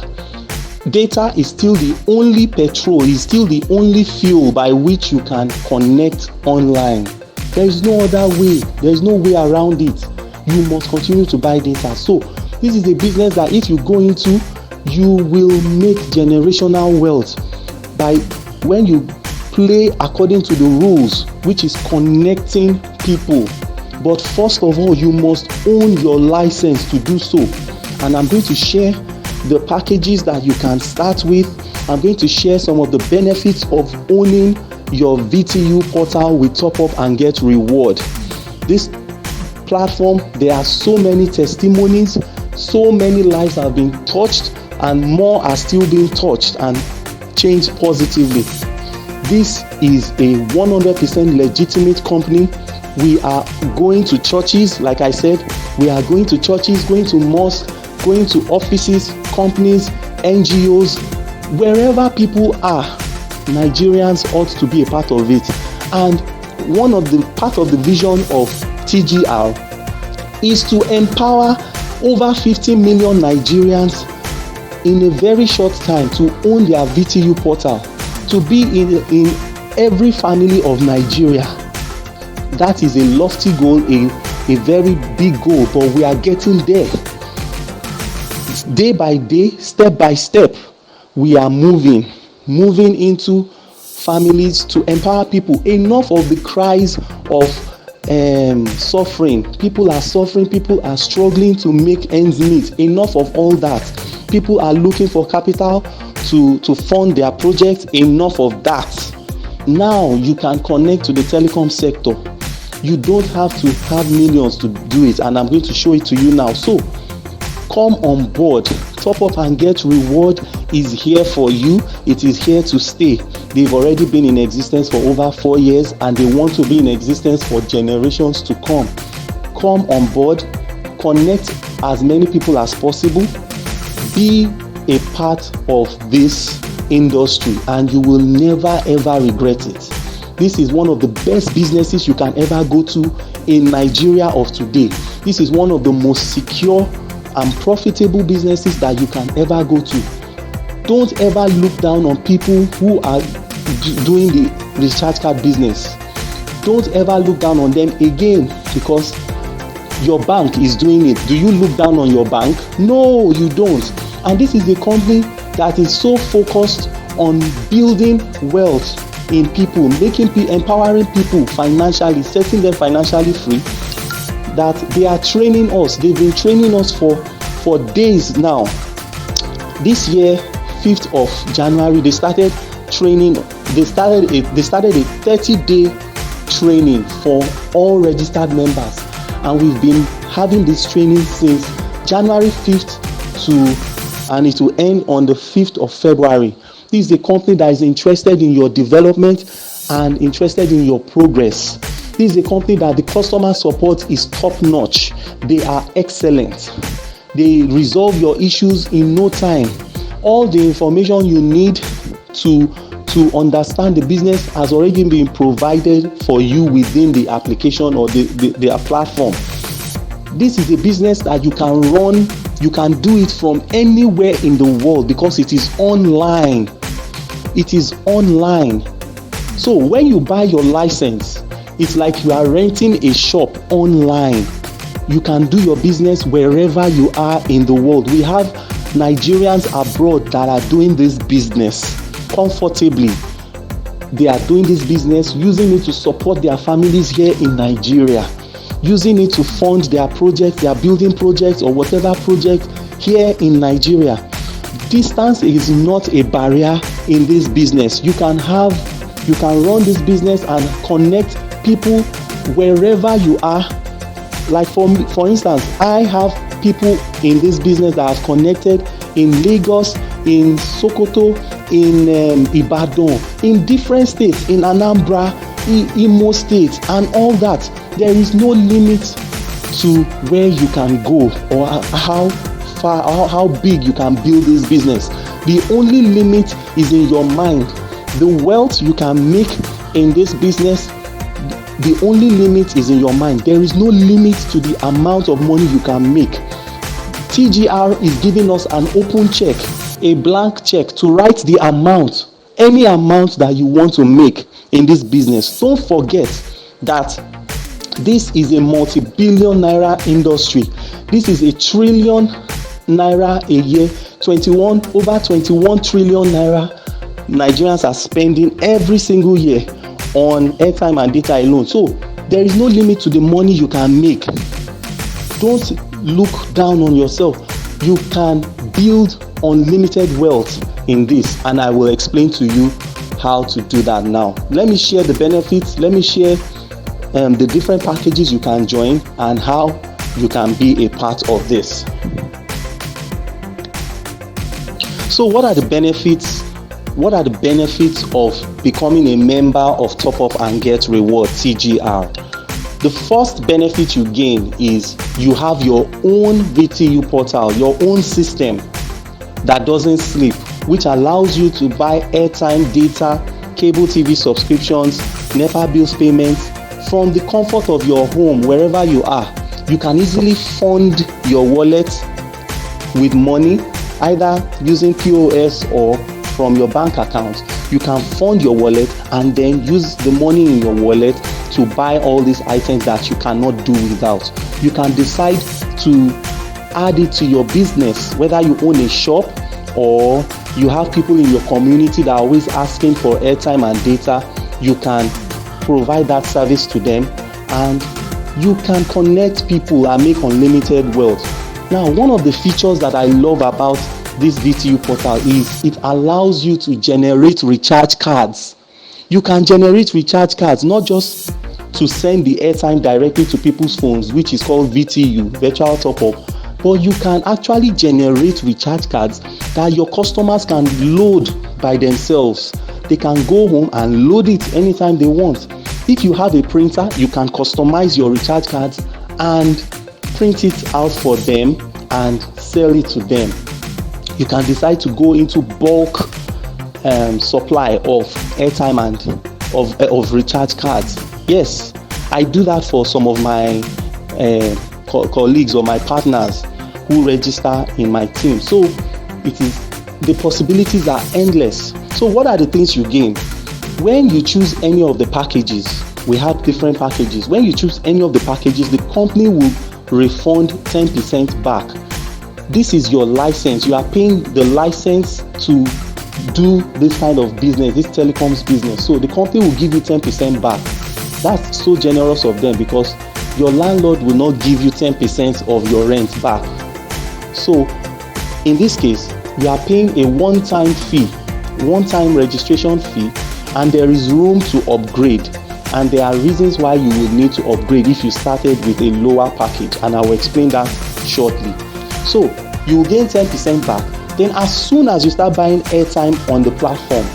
Data is still the only petrol, is still the only fuel by which you can connect online. There is no other way. There is no way around it. You must continue to buy data. So this is a business that if you go into, you will make generational wealth by when you play according to the rules, which is connecting people. But first of all, you must own your license to do so. And I'm going to share the packages that you can start with. I'm going to share some of the benefits of owning your VTU portal with Top Up and Get Reward. This platform, there are so many testimonies, so many lives have been touched, and more are still being touched and changed positively. This is a 100% legitimate company. We are going to churches, like I said, we are going to churches, going to mosques, going to offices, companies, NGOs, wherever people are. Nigerians ought to be a part of it. And part of the vision of TGR is to empower over 50 million Nigerians in a very short time to own their VTU portal, to be in every family of Nigeria. That is a lofty goal, a very big goal, but we are getting there. Day by day, step by step, we are moving into families to empower people. Enough of the cries of suffering. People are suffering, people are struggling to make ends meet. Enough of all that. People are looking for capital to fund their projects. Enough of that. Now you can connect to the telecom sector. You don't have to have millions to do it, and I'm going to show it to you now. So come on board. Top Up and Get Reward is here for you. It is here to stay. They've already been in existence for over 4 years, and they want to be in existence for generations to come. Come on board, connect as many people as possible, be a part of this industry, and you will never ever regret it. This is one of the best businesses you can ever go to in Nigeria of today, this is one of the most secure and profitable businesses that you can ever go to. Don't ever look down on people who are doing the recharge card business. Don't ever look down on them again because your bank is doing it. Do you look down on your bank? No, you don't. And this is a company that is so focused on building wealth in people, empowering people financially, setting them financially free, that they are training us. They've been training us for days now. This year, 5th of January, they started training. They started a 30-day training for all registered members, and we've been having this training since January 5th and it will end on the 5th of February. This is a company that is interested in your development and interested in your progress. This is a company that the customer support is top notch. They are excellent. They resolve your issues in no time. All the information you need to understand the business has already been provided for you within the application or their platform. This is a business that you can run. You can do it from anywhere in the world because it is online. It is online. So when you buy your license, it's like you are renting a shop online. You can do your business wherever you are in the world. We have Nigerians abroad that are doing this business comfortably. They are doing this business, using it to support their families here in Nigeria, using it to fund their projects, their building projects or whatever project here in Nigeria. Distance is not a barrier in this business. You can run this business and connect people wherever you are. Like for instance, I have people in this business that have connected in Lagos, in Sokoto, in Ibadan, in different states, in Anambra, in Imo State, and all that. There is no limit to where you can go or how big you can build this business. The only limit is in your mind. The wealth you can make in this business, the only limit is in your mind. There is no limit to the amount of money you can make. TGR is giving us an open check, a blank check to write the amount, any amount that you want to make in this business. Don't forget that this is a multi-billion naira industry. This is $1 trillion a year. Over 21 trillion naira Nigerians are spending every single year on airtime and data alone. So there is no limit to the money you can make. Don't look down on yourself. You can build unlimited wealth in this, and I will explain to you how to do that now. Let me share the benefits. Let me share the different packages you can join and how you can be a part of this. So what are the benefits? What are the benefits of becoming a member of Top Up and Get Reward TGR? The first benefit you gain is you have your own VTU portal, your own system that doesn't sleep, which allows you to buy airtime, data, cable TV subscriptions, NEPA bills payments from the comfort of your home, wherever you are. You can easily fund your wallet with money, either using POS or from your bank account. You can fund your wallet and then use the money in your wallet to buy all these items that you cannot do without. You can decide to add it to your business, whether you own a shop or you have people in your community that are always asking for airtime and data. You can provide that service to them and you can connect people and make unlimited wealth. Now, one of the features that I love about this VTU portal is it allows you to generate recharge cards. You can generate recharge cards, not just to send the airtime directly to people's phones, which is called VTU, virtual top up, but you can actually generate recharge cards that your customers can load by themselves. They can go home and load it anytime they want. If you have a printer, you can customize your recharge cards and print it out for them and sell it to them. You can decide to go into bulk supply of airtime and of recharge cards. Yes, I do that for some of my colleagues or my partners who register in my team. So the possibilities are endless. So what are the things you gain? When you choose any of the packages, we have different packages. When you choose any of the packages, the company will refund 10% back. This is your license. You are paying the license to do this kind of business, this telecoms business. So the company will give you 10% back. That's so generous of them, because your landlord will not give you 10% of your rent back. So in this case, you are paying a one-time fee, one-time registration fee, and there is room to upgrade. And there are reasons why you will need to upgrade if you started with a lower package, and I will explain that shortly. So you will gain 10% back. Then as soon as you start buying airtime on the platform,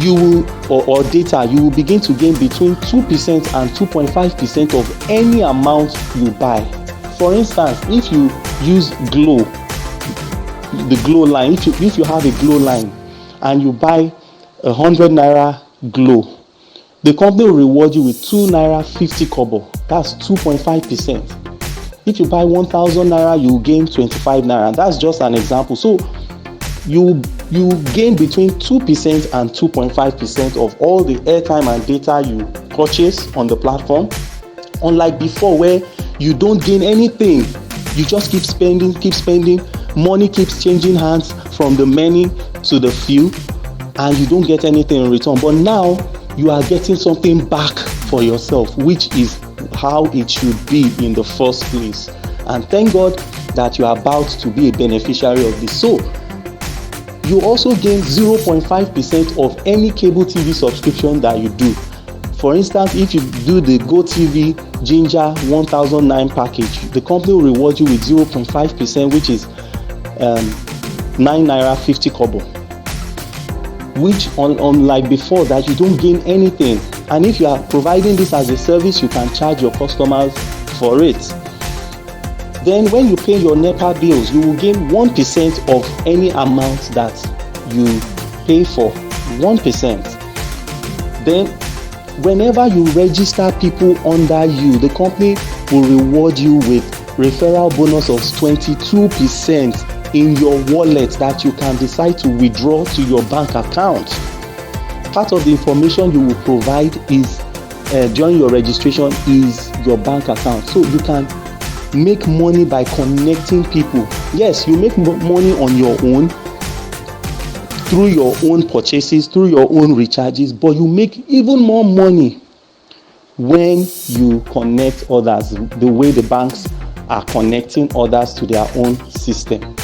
you will or data, you will begin to gain between 2% and 2.5% of any amount you buy. For instance, if you use Glow, the Glow line, if you have a Glow line and you buy 100 naira Glow, the company will reward you with 2 naira 50 kobo. That's 2.5%. If you buy 1,000 naira, you gain 25 naira. That's just an example. So you gain between 2% and 2.5% of all the airtime and data you purchase on the platform. Unlike before, where you don't gain anything, you just keep spending. Money keeps changing hands from the many to the few, and you don't get anything in return. But now you are getting something back for yourself, which is how it should be in the first place. And thank God that you are about to be a beneficiary of this. So you also gain 0.5% of any cable TV subscription that you do. For instance, if you do the GoTV Ginger 1009 package, the company will reward you with 0.5%, which is 9 naira 50 kobo. Which, unlike before, that you don't gain anything. And if you are providing this as a service, you can charge your customers for it. Then when you pay your NEPA bills, you will gain 1% of any amount that you pay for. 1%. Then whenever you register people under you, the company will reward you with referral bonus of 22% in your wallet that you can decide to withdraw to your bank account. Part of the information you will provide is during your registration is your bank account. So you can make money by connecting people. Yes, you make money on your own through your own purchases, through your own recharges, but you make even more money when you connect others, the way the banks are connecting others to their own system.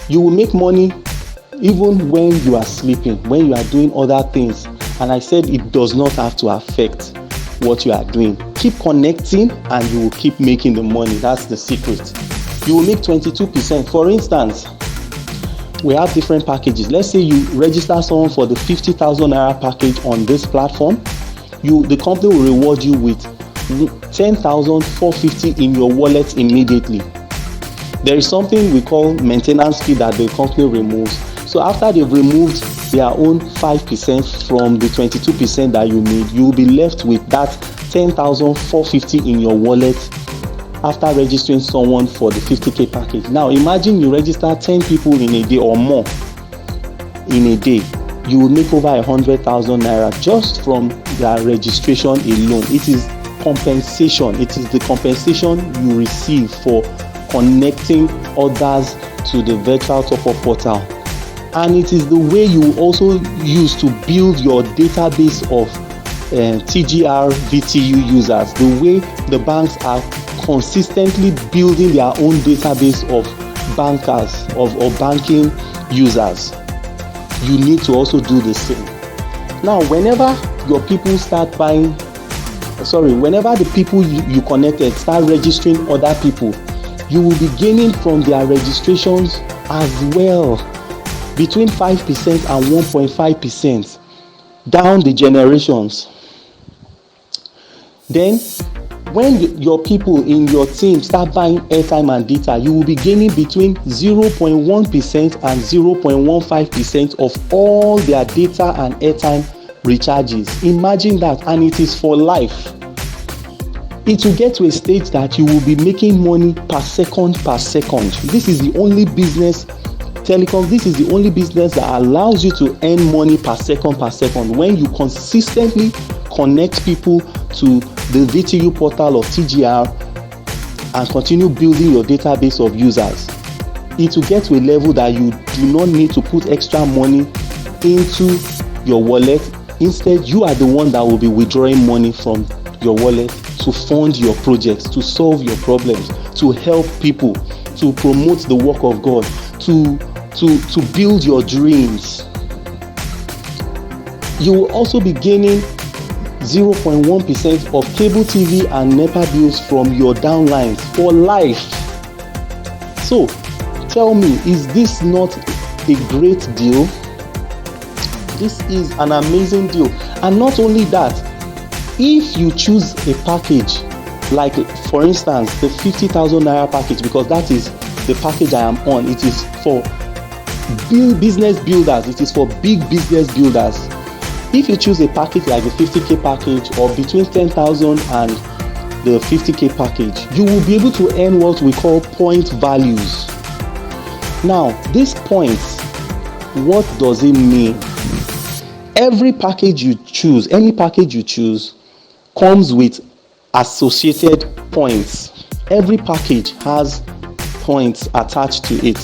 You will make money even when you are sleeping, when you are doing other things. And I said it does not have to affect what you are doing. Keep connecting and you will keep making the money. That's the secret. You will make 22%. For instance, we have different packages. Let's say you register someone for the 50,000 naira package on this platform. The company will reward you with 10,450 in your wallet immediately. There is something we call maintenance fee that the company removes. So after they've removed their own 5% from the 22% that you made, you will be left with that 10,450 in your wallet after registering someone for the 50k package. Now imagine you register 10 people in a day or more in a day. You will make over 100,000 naira just from their registration alone. It is compensation. It is the compensation you receive for connecting others to the virtual top-up portal. And it is the way you also use to build your database of TGR VTU users, the way the banks are consistently building their own database of bankers, of banking users. You need to also do the same. Now, whenever your people whenever the people you connected start registering other people, you will be gaining from their registrations as well, between 5% and 1.5% down the generations. Then when your people in your team start buying airtime and data, you will be gaining between 0.1% and 0.15% of all their data and airtime recharges. Imagine that, and it is for life. It will get to a stage that you will be making money per second. This is the only business, telecom, this is the only business that allows you to earn money per second when you consistently connect people to the VTU portal of TGR and continue building your database of users. It will get to a level that you do not need to put extra money into your wallet. Instead, you are the one that will be withdrawing money from your wallet to fund your projects, to solve your problems, to help people, to promote the work of God, to build your dreams. You will also be gaining 0.1% of cable TV and NEPA bills from your downlines for life. So tell me, is this not a great deal? This is an amazing deal. And not only that, if you choose a package, like for instance the 50,000 naira package, because that is the package I am on, it is for business builders, it is for big business builders. If you choose a package like the 50k package, or between 10,000 and the 50k package, you will be able to earn what we call point values. Now, these points, what does it mean? Every package you choose, any package you choose, comes with associated points. Every package has points attached to it.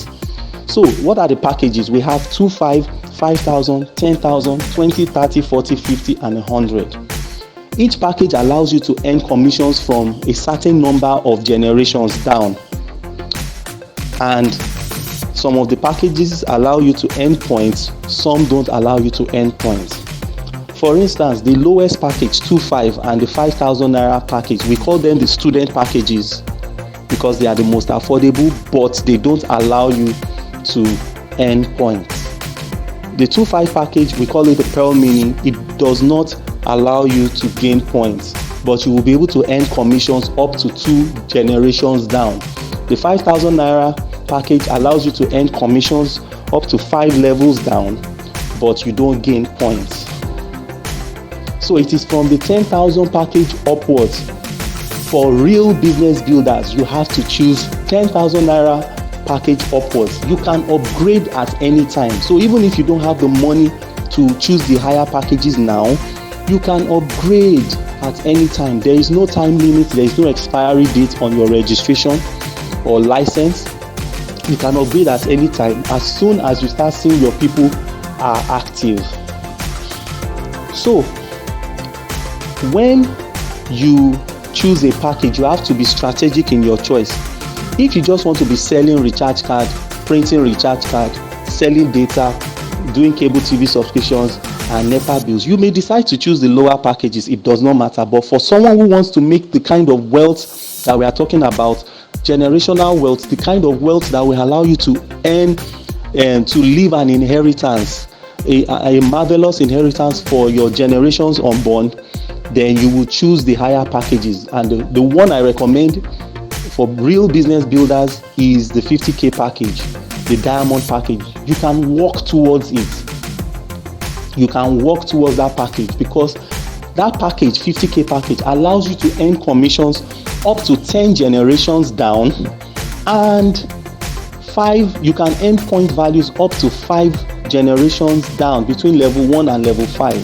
So what are the packages? We have 2,500, 5,000, 10,000, 20, 30, 40, 50 and 100. Each package allows you to earn commissions from a certain number of generations down, and some of the packages allow you to earn points, some don't allow you to earn points. For instance, the lowest package, 2,500, and the 5,000 naira package, we call them the student packages because they are the most affordable, but they don't allow you to earn points. The 2,500 package, we call it the Pearl Mini. It does not allow you to gain points, but you will be able to earn commissions up to 2 generations down. The 5,000 naira package allows you to earn commissions up to 5 levels down, but you don't gain points. So it is from the 10,000 package upwards. For real business builders, you have to choose 10,000 naira package upwards. You can upgrade at any time. So even if you don't have the money to choose the higher packages now, you can upgrade at any time. There is no time limit, there is no expiry date on your registration or license. You can upgrade at any time as soon as you start seeing your people are active. So when you choose a package, you have to be strategic in your choice. If you just want to be selling recharge card, printing recharge card, selling data, doing cable TV subscriptions and NEPA bills, you may decide to choose the lower packages. It does not matter. But for someone who wants to make the kind of wealth that we are talking about, generational wealth, the kind of wealth that will allow you to earn and to leave an inheritance, a marvelous inheritance for your generations unborn, then you will choose the higher packages. And the one I recommend for real business builders is the 50k package, the diamond package. You can walk towards it. You can walk towards that package because that package, 50k package, allows you to earn commissions up to 10 generations down, and you can earn point values up to 5 generations down between level 1 and level 5.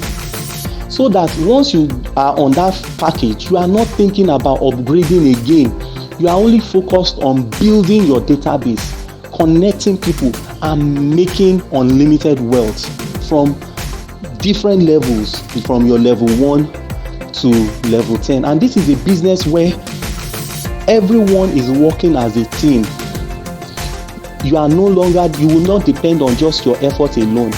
So that once you are on that package, you are not thinking about upgrading again. You are only focused on building your database, connecting people, and making unlimited wealth from different levels, from your level 1 to level 10. And this is a business where everyone is working as a team. You will not depend on just your effort alone.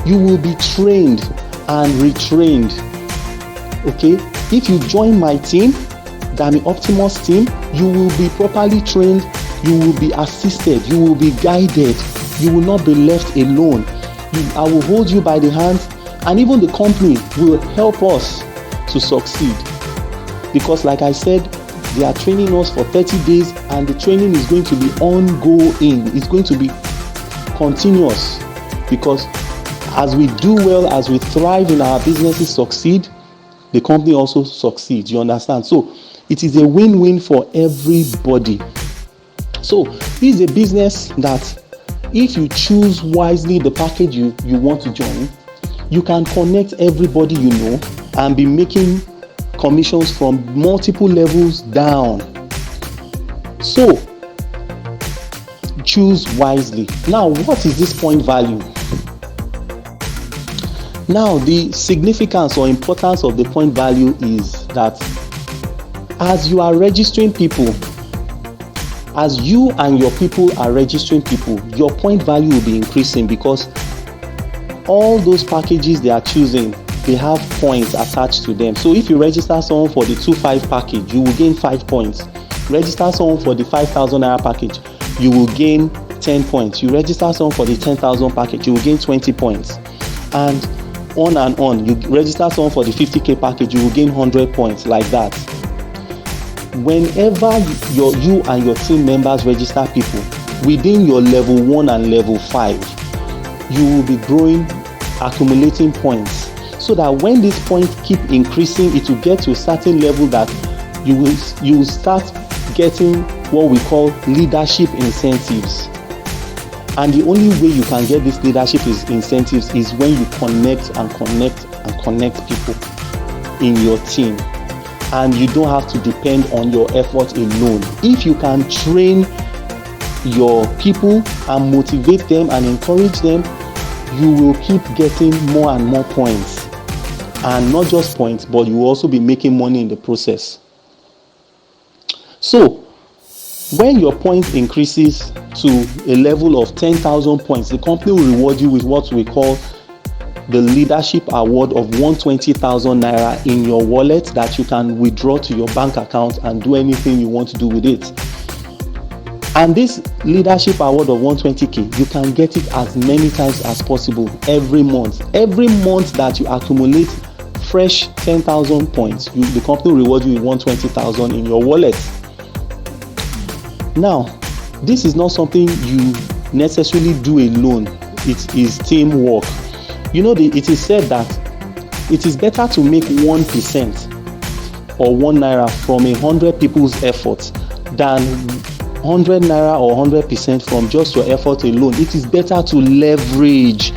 You will be trained and retrained. Okay, if you join my team, Dammie Optimus team, you will be properly trained, you will be assisted, you will be guided, you will not be left alone. I will hold you by the hand, and even the company will help us to succeed. Because like I said, they are training us for 30 days and the training is going to be ongoing. It's going to be continuous because As we do well, as we thrive in our businesses, succeed, the company also succeeds. You understand? So it is a win-win for everybody. So this is a business that if you choose wisely the package you want to join, you can connect everybody you know and be making commissions from multiple levels down. So choose wisely. Now, what is this point value? Now, the significance or importance of the point value is that as you are registering people, as you and your people are registering people, your point value will be increasing because all those packages they are choosing, they have points attached to them. So if you register someone for the 2,500 package, you will gain 5 points. Register someone for the 5,000 naira package, you will gain 10 points. You register someone for the 10,000 package, you will gain 20 points. And on. You register someone for the 50k package, you will gain 100 points, like that. Whenever you and your team members register people within your level 1 and level 5, you will be growing, accumulating points, so that when these points keep increasing, it will get to a certain level that you will start getting what we call leadership incentives. And the only way you can get this leadership incentives is when you connect people in your team, and you don't have to depend on your effort alone. If you can train your people and motivate them and encourage them, you will keep getting more and more points. And not just points, but you will also be making money in the process. So when your point increases to a level of 10,000 points, the company will reward you with what we call the leadership award of 120,000 naira in your wallet that you can withdraw to your bank account and do anything you want to do with it. And this leadership award of 120k, you can get it as many times as possible every month. Every month that you accumulate fresh 10,000 points, the company will reward you with 120,000 in your wallet. Now, this is not something you necessarily do alone. It is teamwork. You know, it is said that it is better to make 1% or 1 naira from 100 people's efforts than 100 naira or 100% from just your effort alone. It is better to leverage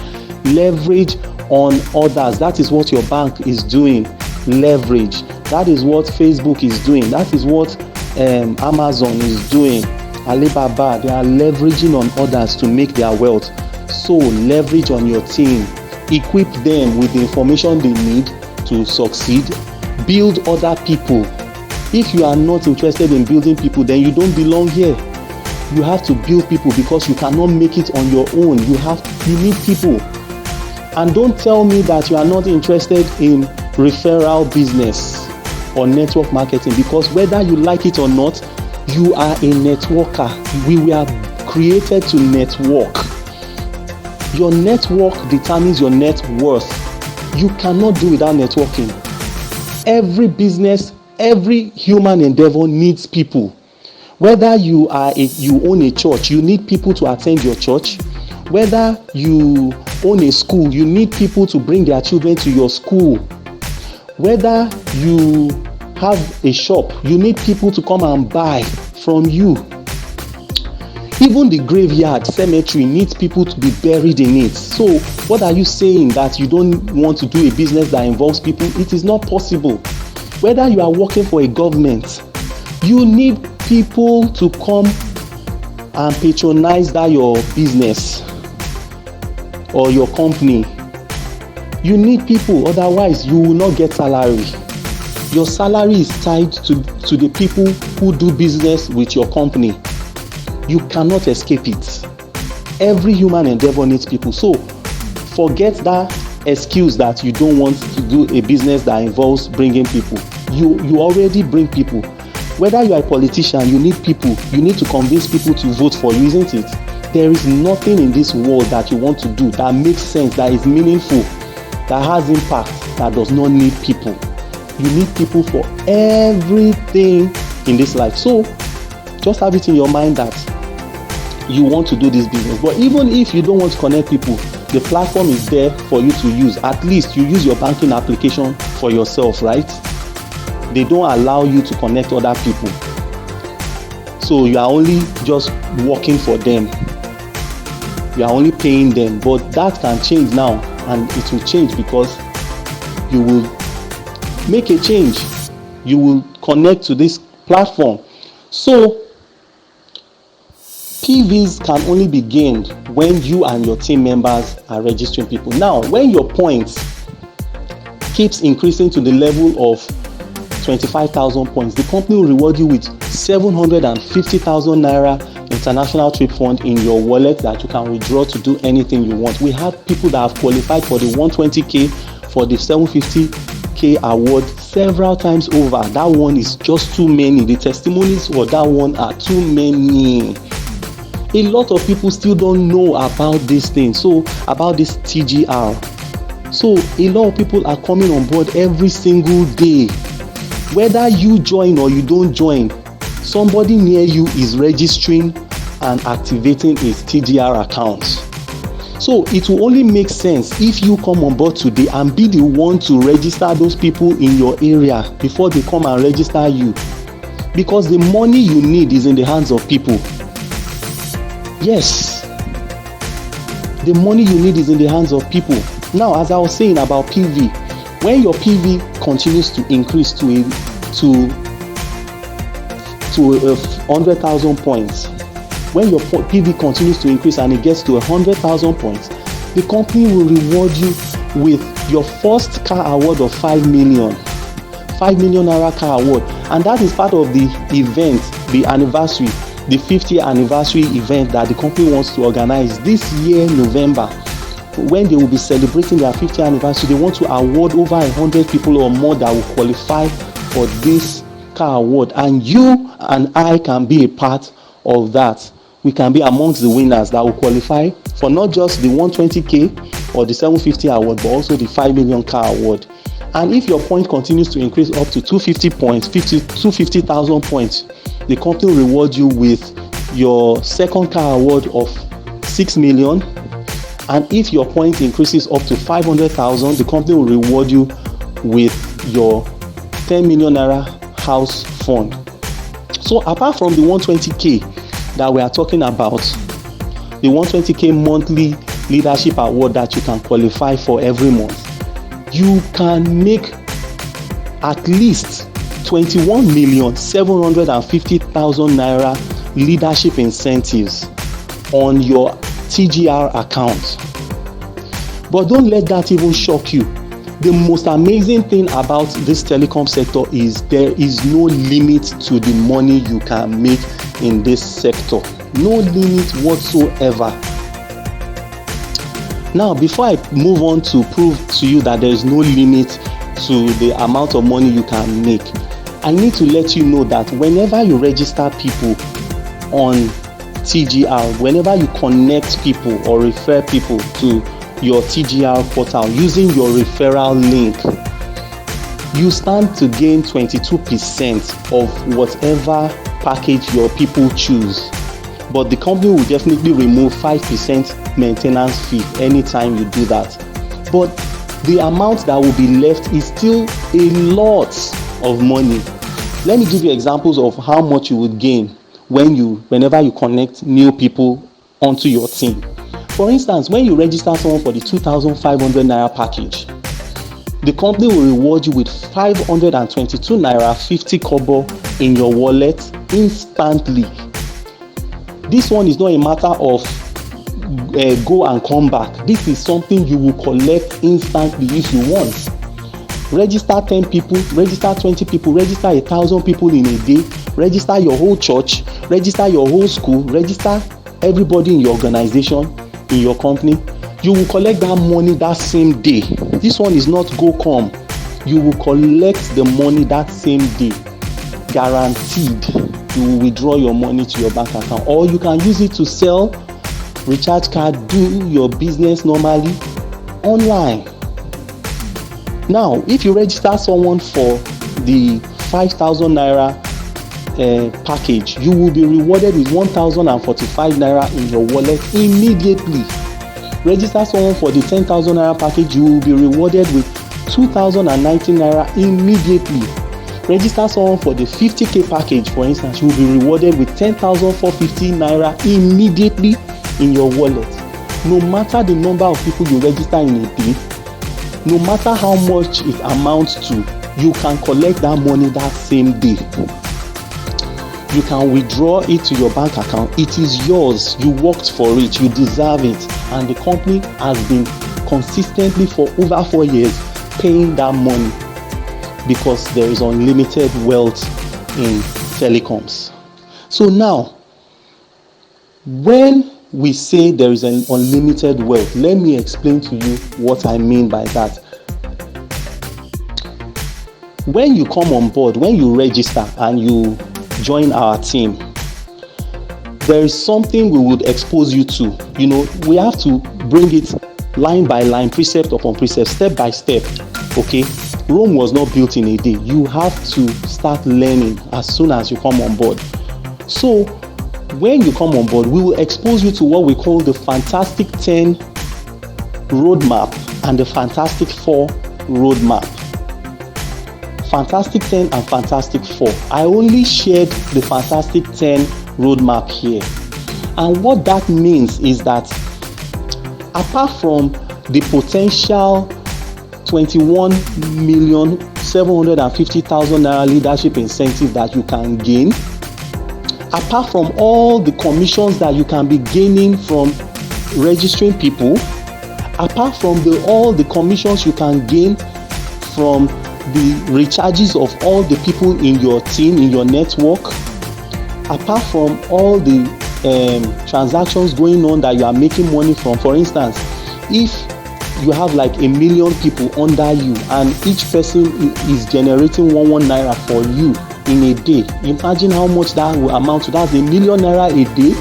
on others. That is what your bank is doing. Leverage. That is what Facebook is doing. That is what Amazon is doing. Alibaba, they are leveraging on others to make their wealth. So leverage on your team. Equip them with the information they need to succeed. Build other people. If you are not interested in building people, then you don't belong here. You have to build people because you cannot make it on your own. You need people. And don't tell me that you are not interested in referral business or network marketing, because whether you like it or not, you are a networker. We were created to network. Your network determines your net worth. You cannot do without networking. Every business, every human endeavor needs people. Whether you own a church, you need people to attend your church. Whether you own a school, you need people to bring their children to your school. Whether you have a shop, you need people to come and buy from you. Even the graveyard, cemetery needs people to be buried in it. So what are you saying, that you don't want to do a business that involves people? It is not possible. Whether you are working for a government, you need people to come and patronize that your business or your company. You need people, otherwise you will not get salary. Your salary is tied to the people who do business with your company. You cannot escape it. Every human endeavor needs people. So forget that excuse that you don't want to do a business that involves bringing people. You already bring people. Whether you are a politician, you need people. You need to convince people to vote for you, isn't it? There is nothing in this world that you want to do that makes sense, that is meaningful, that has impact, that does not need people. You need people for everything in this life. So just have it in your mind that you want to do this business. But even if you don't want to connect people, The platform is there for you to use. At least you use your banking application for yourself, right? They don't allow you to connect other people. So you are only just working for them. You are only paying them. But that can change now, and it will change because you will make a change. You will connect to this platform. So PVs can only be gained when you and your team members are registering people. Now, when your points keeps increasing to the level of 25,000 points, the company will reward you with 750,000 naira international trip fund in your wallet that you can withdraw to do anything you want. We have people that have qualified for the 120k, for the 750k award several times over. That one is just too many. The testimonies for that one are too many. A lot of people still don't know about this thing, so about this TGR. So a lot of people are coming on board every single day. Whether you join or you don't join, somebody near you is registering and activating his TGR account. So it will only make sense if you come on board today and be the one to register those people in your area before they come and register you, because the money you need is in the hands of people. Yes, the money you need is in the hands of people. Now, as I was saying about PV, when your PV continues to increase to 100,000 points, when your PV continues to increase and it gets to 100,000 points, the company will reward you with your first car award of 5 million naira car award. And that is part of the event, the anniversary, the 50th anniversary event that the company wants to organize this year, November. When they will be celebrating their 50th anniversary, they want to award over 100 people or more that will qualify for this car award. And you and I can be a part of that. We can be amongst the winners that will qualify for not just the 120k or the 750 award, but also the 5 million car award. And if your point continues to increase up to 250 points, 250,000 points, the company will reward you with your second car award of 6 million. And if your point increases up to 500,000, the company will reward you with your 10 million naira house fund. So apart from the 120k that we are talking about, the 120k monthly leadership award that you can qualify for every month, you can make at least 21,750,000 naira leadership incentives on your TGR account. But don't let that even shock you. The most amazing thing about this telecom sector is there is no limit to the money you can make in this sector. No limit whatsoever. Now, before I move on to prove to you that there is no limit to the amount of money you can make, I need to let you know that whenever you register people on TGR, whenever you connect people or refer people to your TGR portal using your referral link, you stand to gain 22% of whatever package your people choose. But the company will definitely remove 5% maintenance fee anytime you do that. But the amount that will be left is still a lot of money. Let me give you examples of how much you would gain whenever you connect new people onto your team. For instance, when you register someone for the 2,500 naira package, the company will reward you with 522 naira 50 kobo in your wallet instantly. This one is not a matter of go and come back. This is something you will collect instantly if you want. Register 10 people, register 20 people, register 1,000 people in a day, register your whole church, register your whole school, register everybody in your organization, in your company. You will collect that money that same day. This one is not go come. You will collect the money that same day. Guaranteed. You will withdraw your money to your bank account, or you can use it to sell, recharge card, do your business normally online. Now, if you register someone for the 5,000 naira package, you will be rewarded with 1,045 naira in your wallet immediately. Register someone for the 10,000 naira package, you will be rewarded with 2,019 naira immediately. Register someone for the 50k package, for instance, you will be rewarded with 10,450 naira immediately in your wallet. No matter the number of people you register in a day, no matter how much it amounts to, you can collect that money that same day. You can withdraw it to your bank account. It is yours. You worked for it. You deserve it. And the company has been consistently for over 4 years paying that money because there is unlimited wealth in telecoms. So now, when we say there is an unlimited wealth, let me explain to you what I mean by that. When you come on board, when you register and you join our team, there is something we would expose you to. We have to bring it line by line, precept upon precept, step by step. Okay, Rome was not built in a day. You have to start learning as soon as you come on board. So when you come on board, we will expose you to what we call the Fantastic 10 roadmap and the Fantastic 4 roadmap. Fantastic 10 and Fantastic 4. I only shared the Fantastic 10 roadmap here. And what that means is that apart from the potential 21,750,000 naira leadership incentive that you can gain, apart from all the commissions that you can be gaining from registering people, apart from all the commissions you can gain from the recharges of all the people in your team, in your network, apart from all the transactions going on that you are making money from. For instance, if you have like 1 million people under you and each person is generating 1 naira for you in a day, imagine how much that will amount to. That's 1 million naira a day,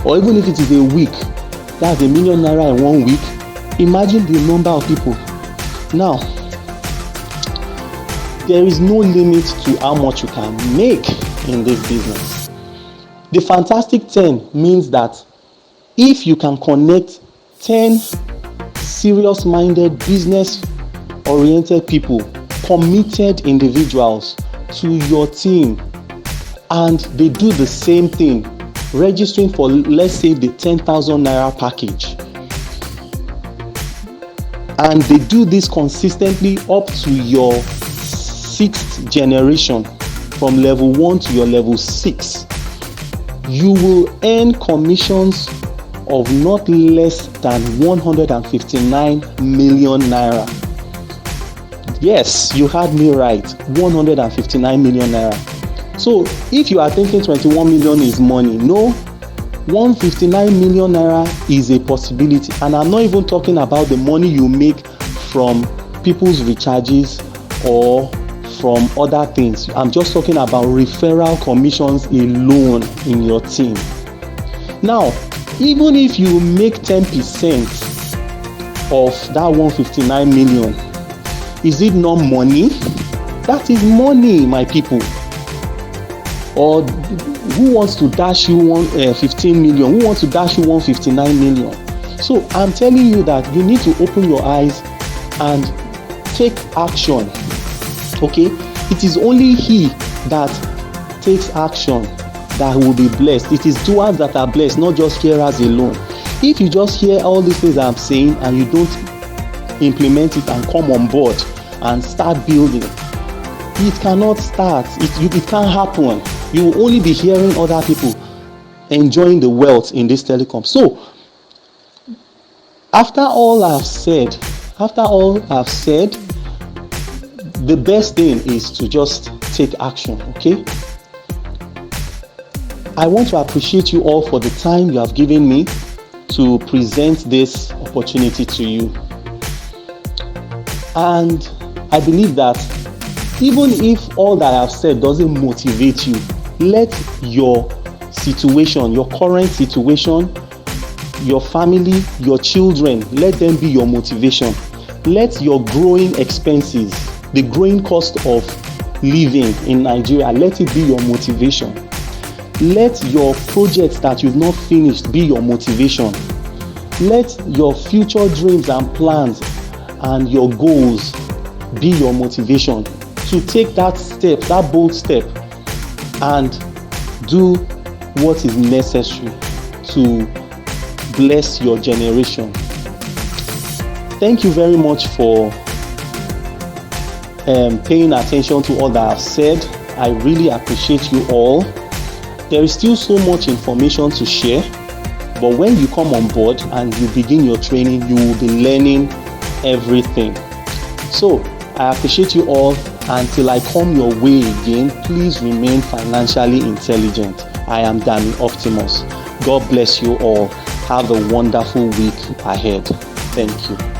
or even if it is a week, that's 1 million naira in 1 week. Imagine the number of people. Now, there is no limit to how much you can make in this business. The Fantastic 10 means that if you can connect 10 serious-minded, business-oriented people, committed individuals to your team, and they do the same thing, registering for, let's say, the 10,000 naira package, and they do this consistently up to your 6th generation, from level 1 to your level 6, you will earn commissions of not less than 159 million naira. Yes, you heard me right, 159 million naira. So if you are thinking 21 million is money, no, 159 million naira is a possibility. And I'm not even talking about the money you make from people's recharges or from other things. I'm just talking about referral commissions alone in your team. Now, even if you make 10% of that 159 million, is it not money? That is money, my people. Or who wants to dash you 15 million? Who wants to dash you 159 million? So I'm telling you that you need to open your eyes and take action. Okay? It is only he that takes action that will be blessed. It is doers that are blessed, not just hearers alone. If you just hear all these things I'm saying and you don't implement it and come on board and start building, it cannot start. It can't happen. You will only be hearing other people enjoying the wealth in this telecom. So, after all I've said, the best thing is to just take action, okay? I want to appreciate you all for the time you have given me to present this opportunity to you. And I believe that even if all that I have said doesn't motivate you, let your situation, your current situation, your family, your children, let them be your motivation. Let your growing expenses, the growing cost of living in Nigeria, let it be your motivation. Let your projects that you've not finished be your motivation. Let your future dreams and plans and your goals be your motivation to take that step, that bold step, and do what is necessary to bless your generation. Thank you very much for paying attention to all that I've said. I really appreciate you all. There is still so much information to share, but when you come on board and you begin your training, you will be learning everything. So I appreciate you all. Until I come your way again, please remain financially intelligent. I am Dammie Optimus. God bless you all. Have a wonderful week ahead. Thank you.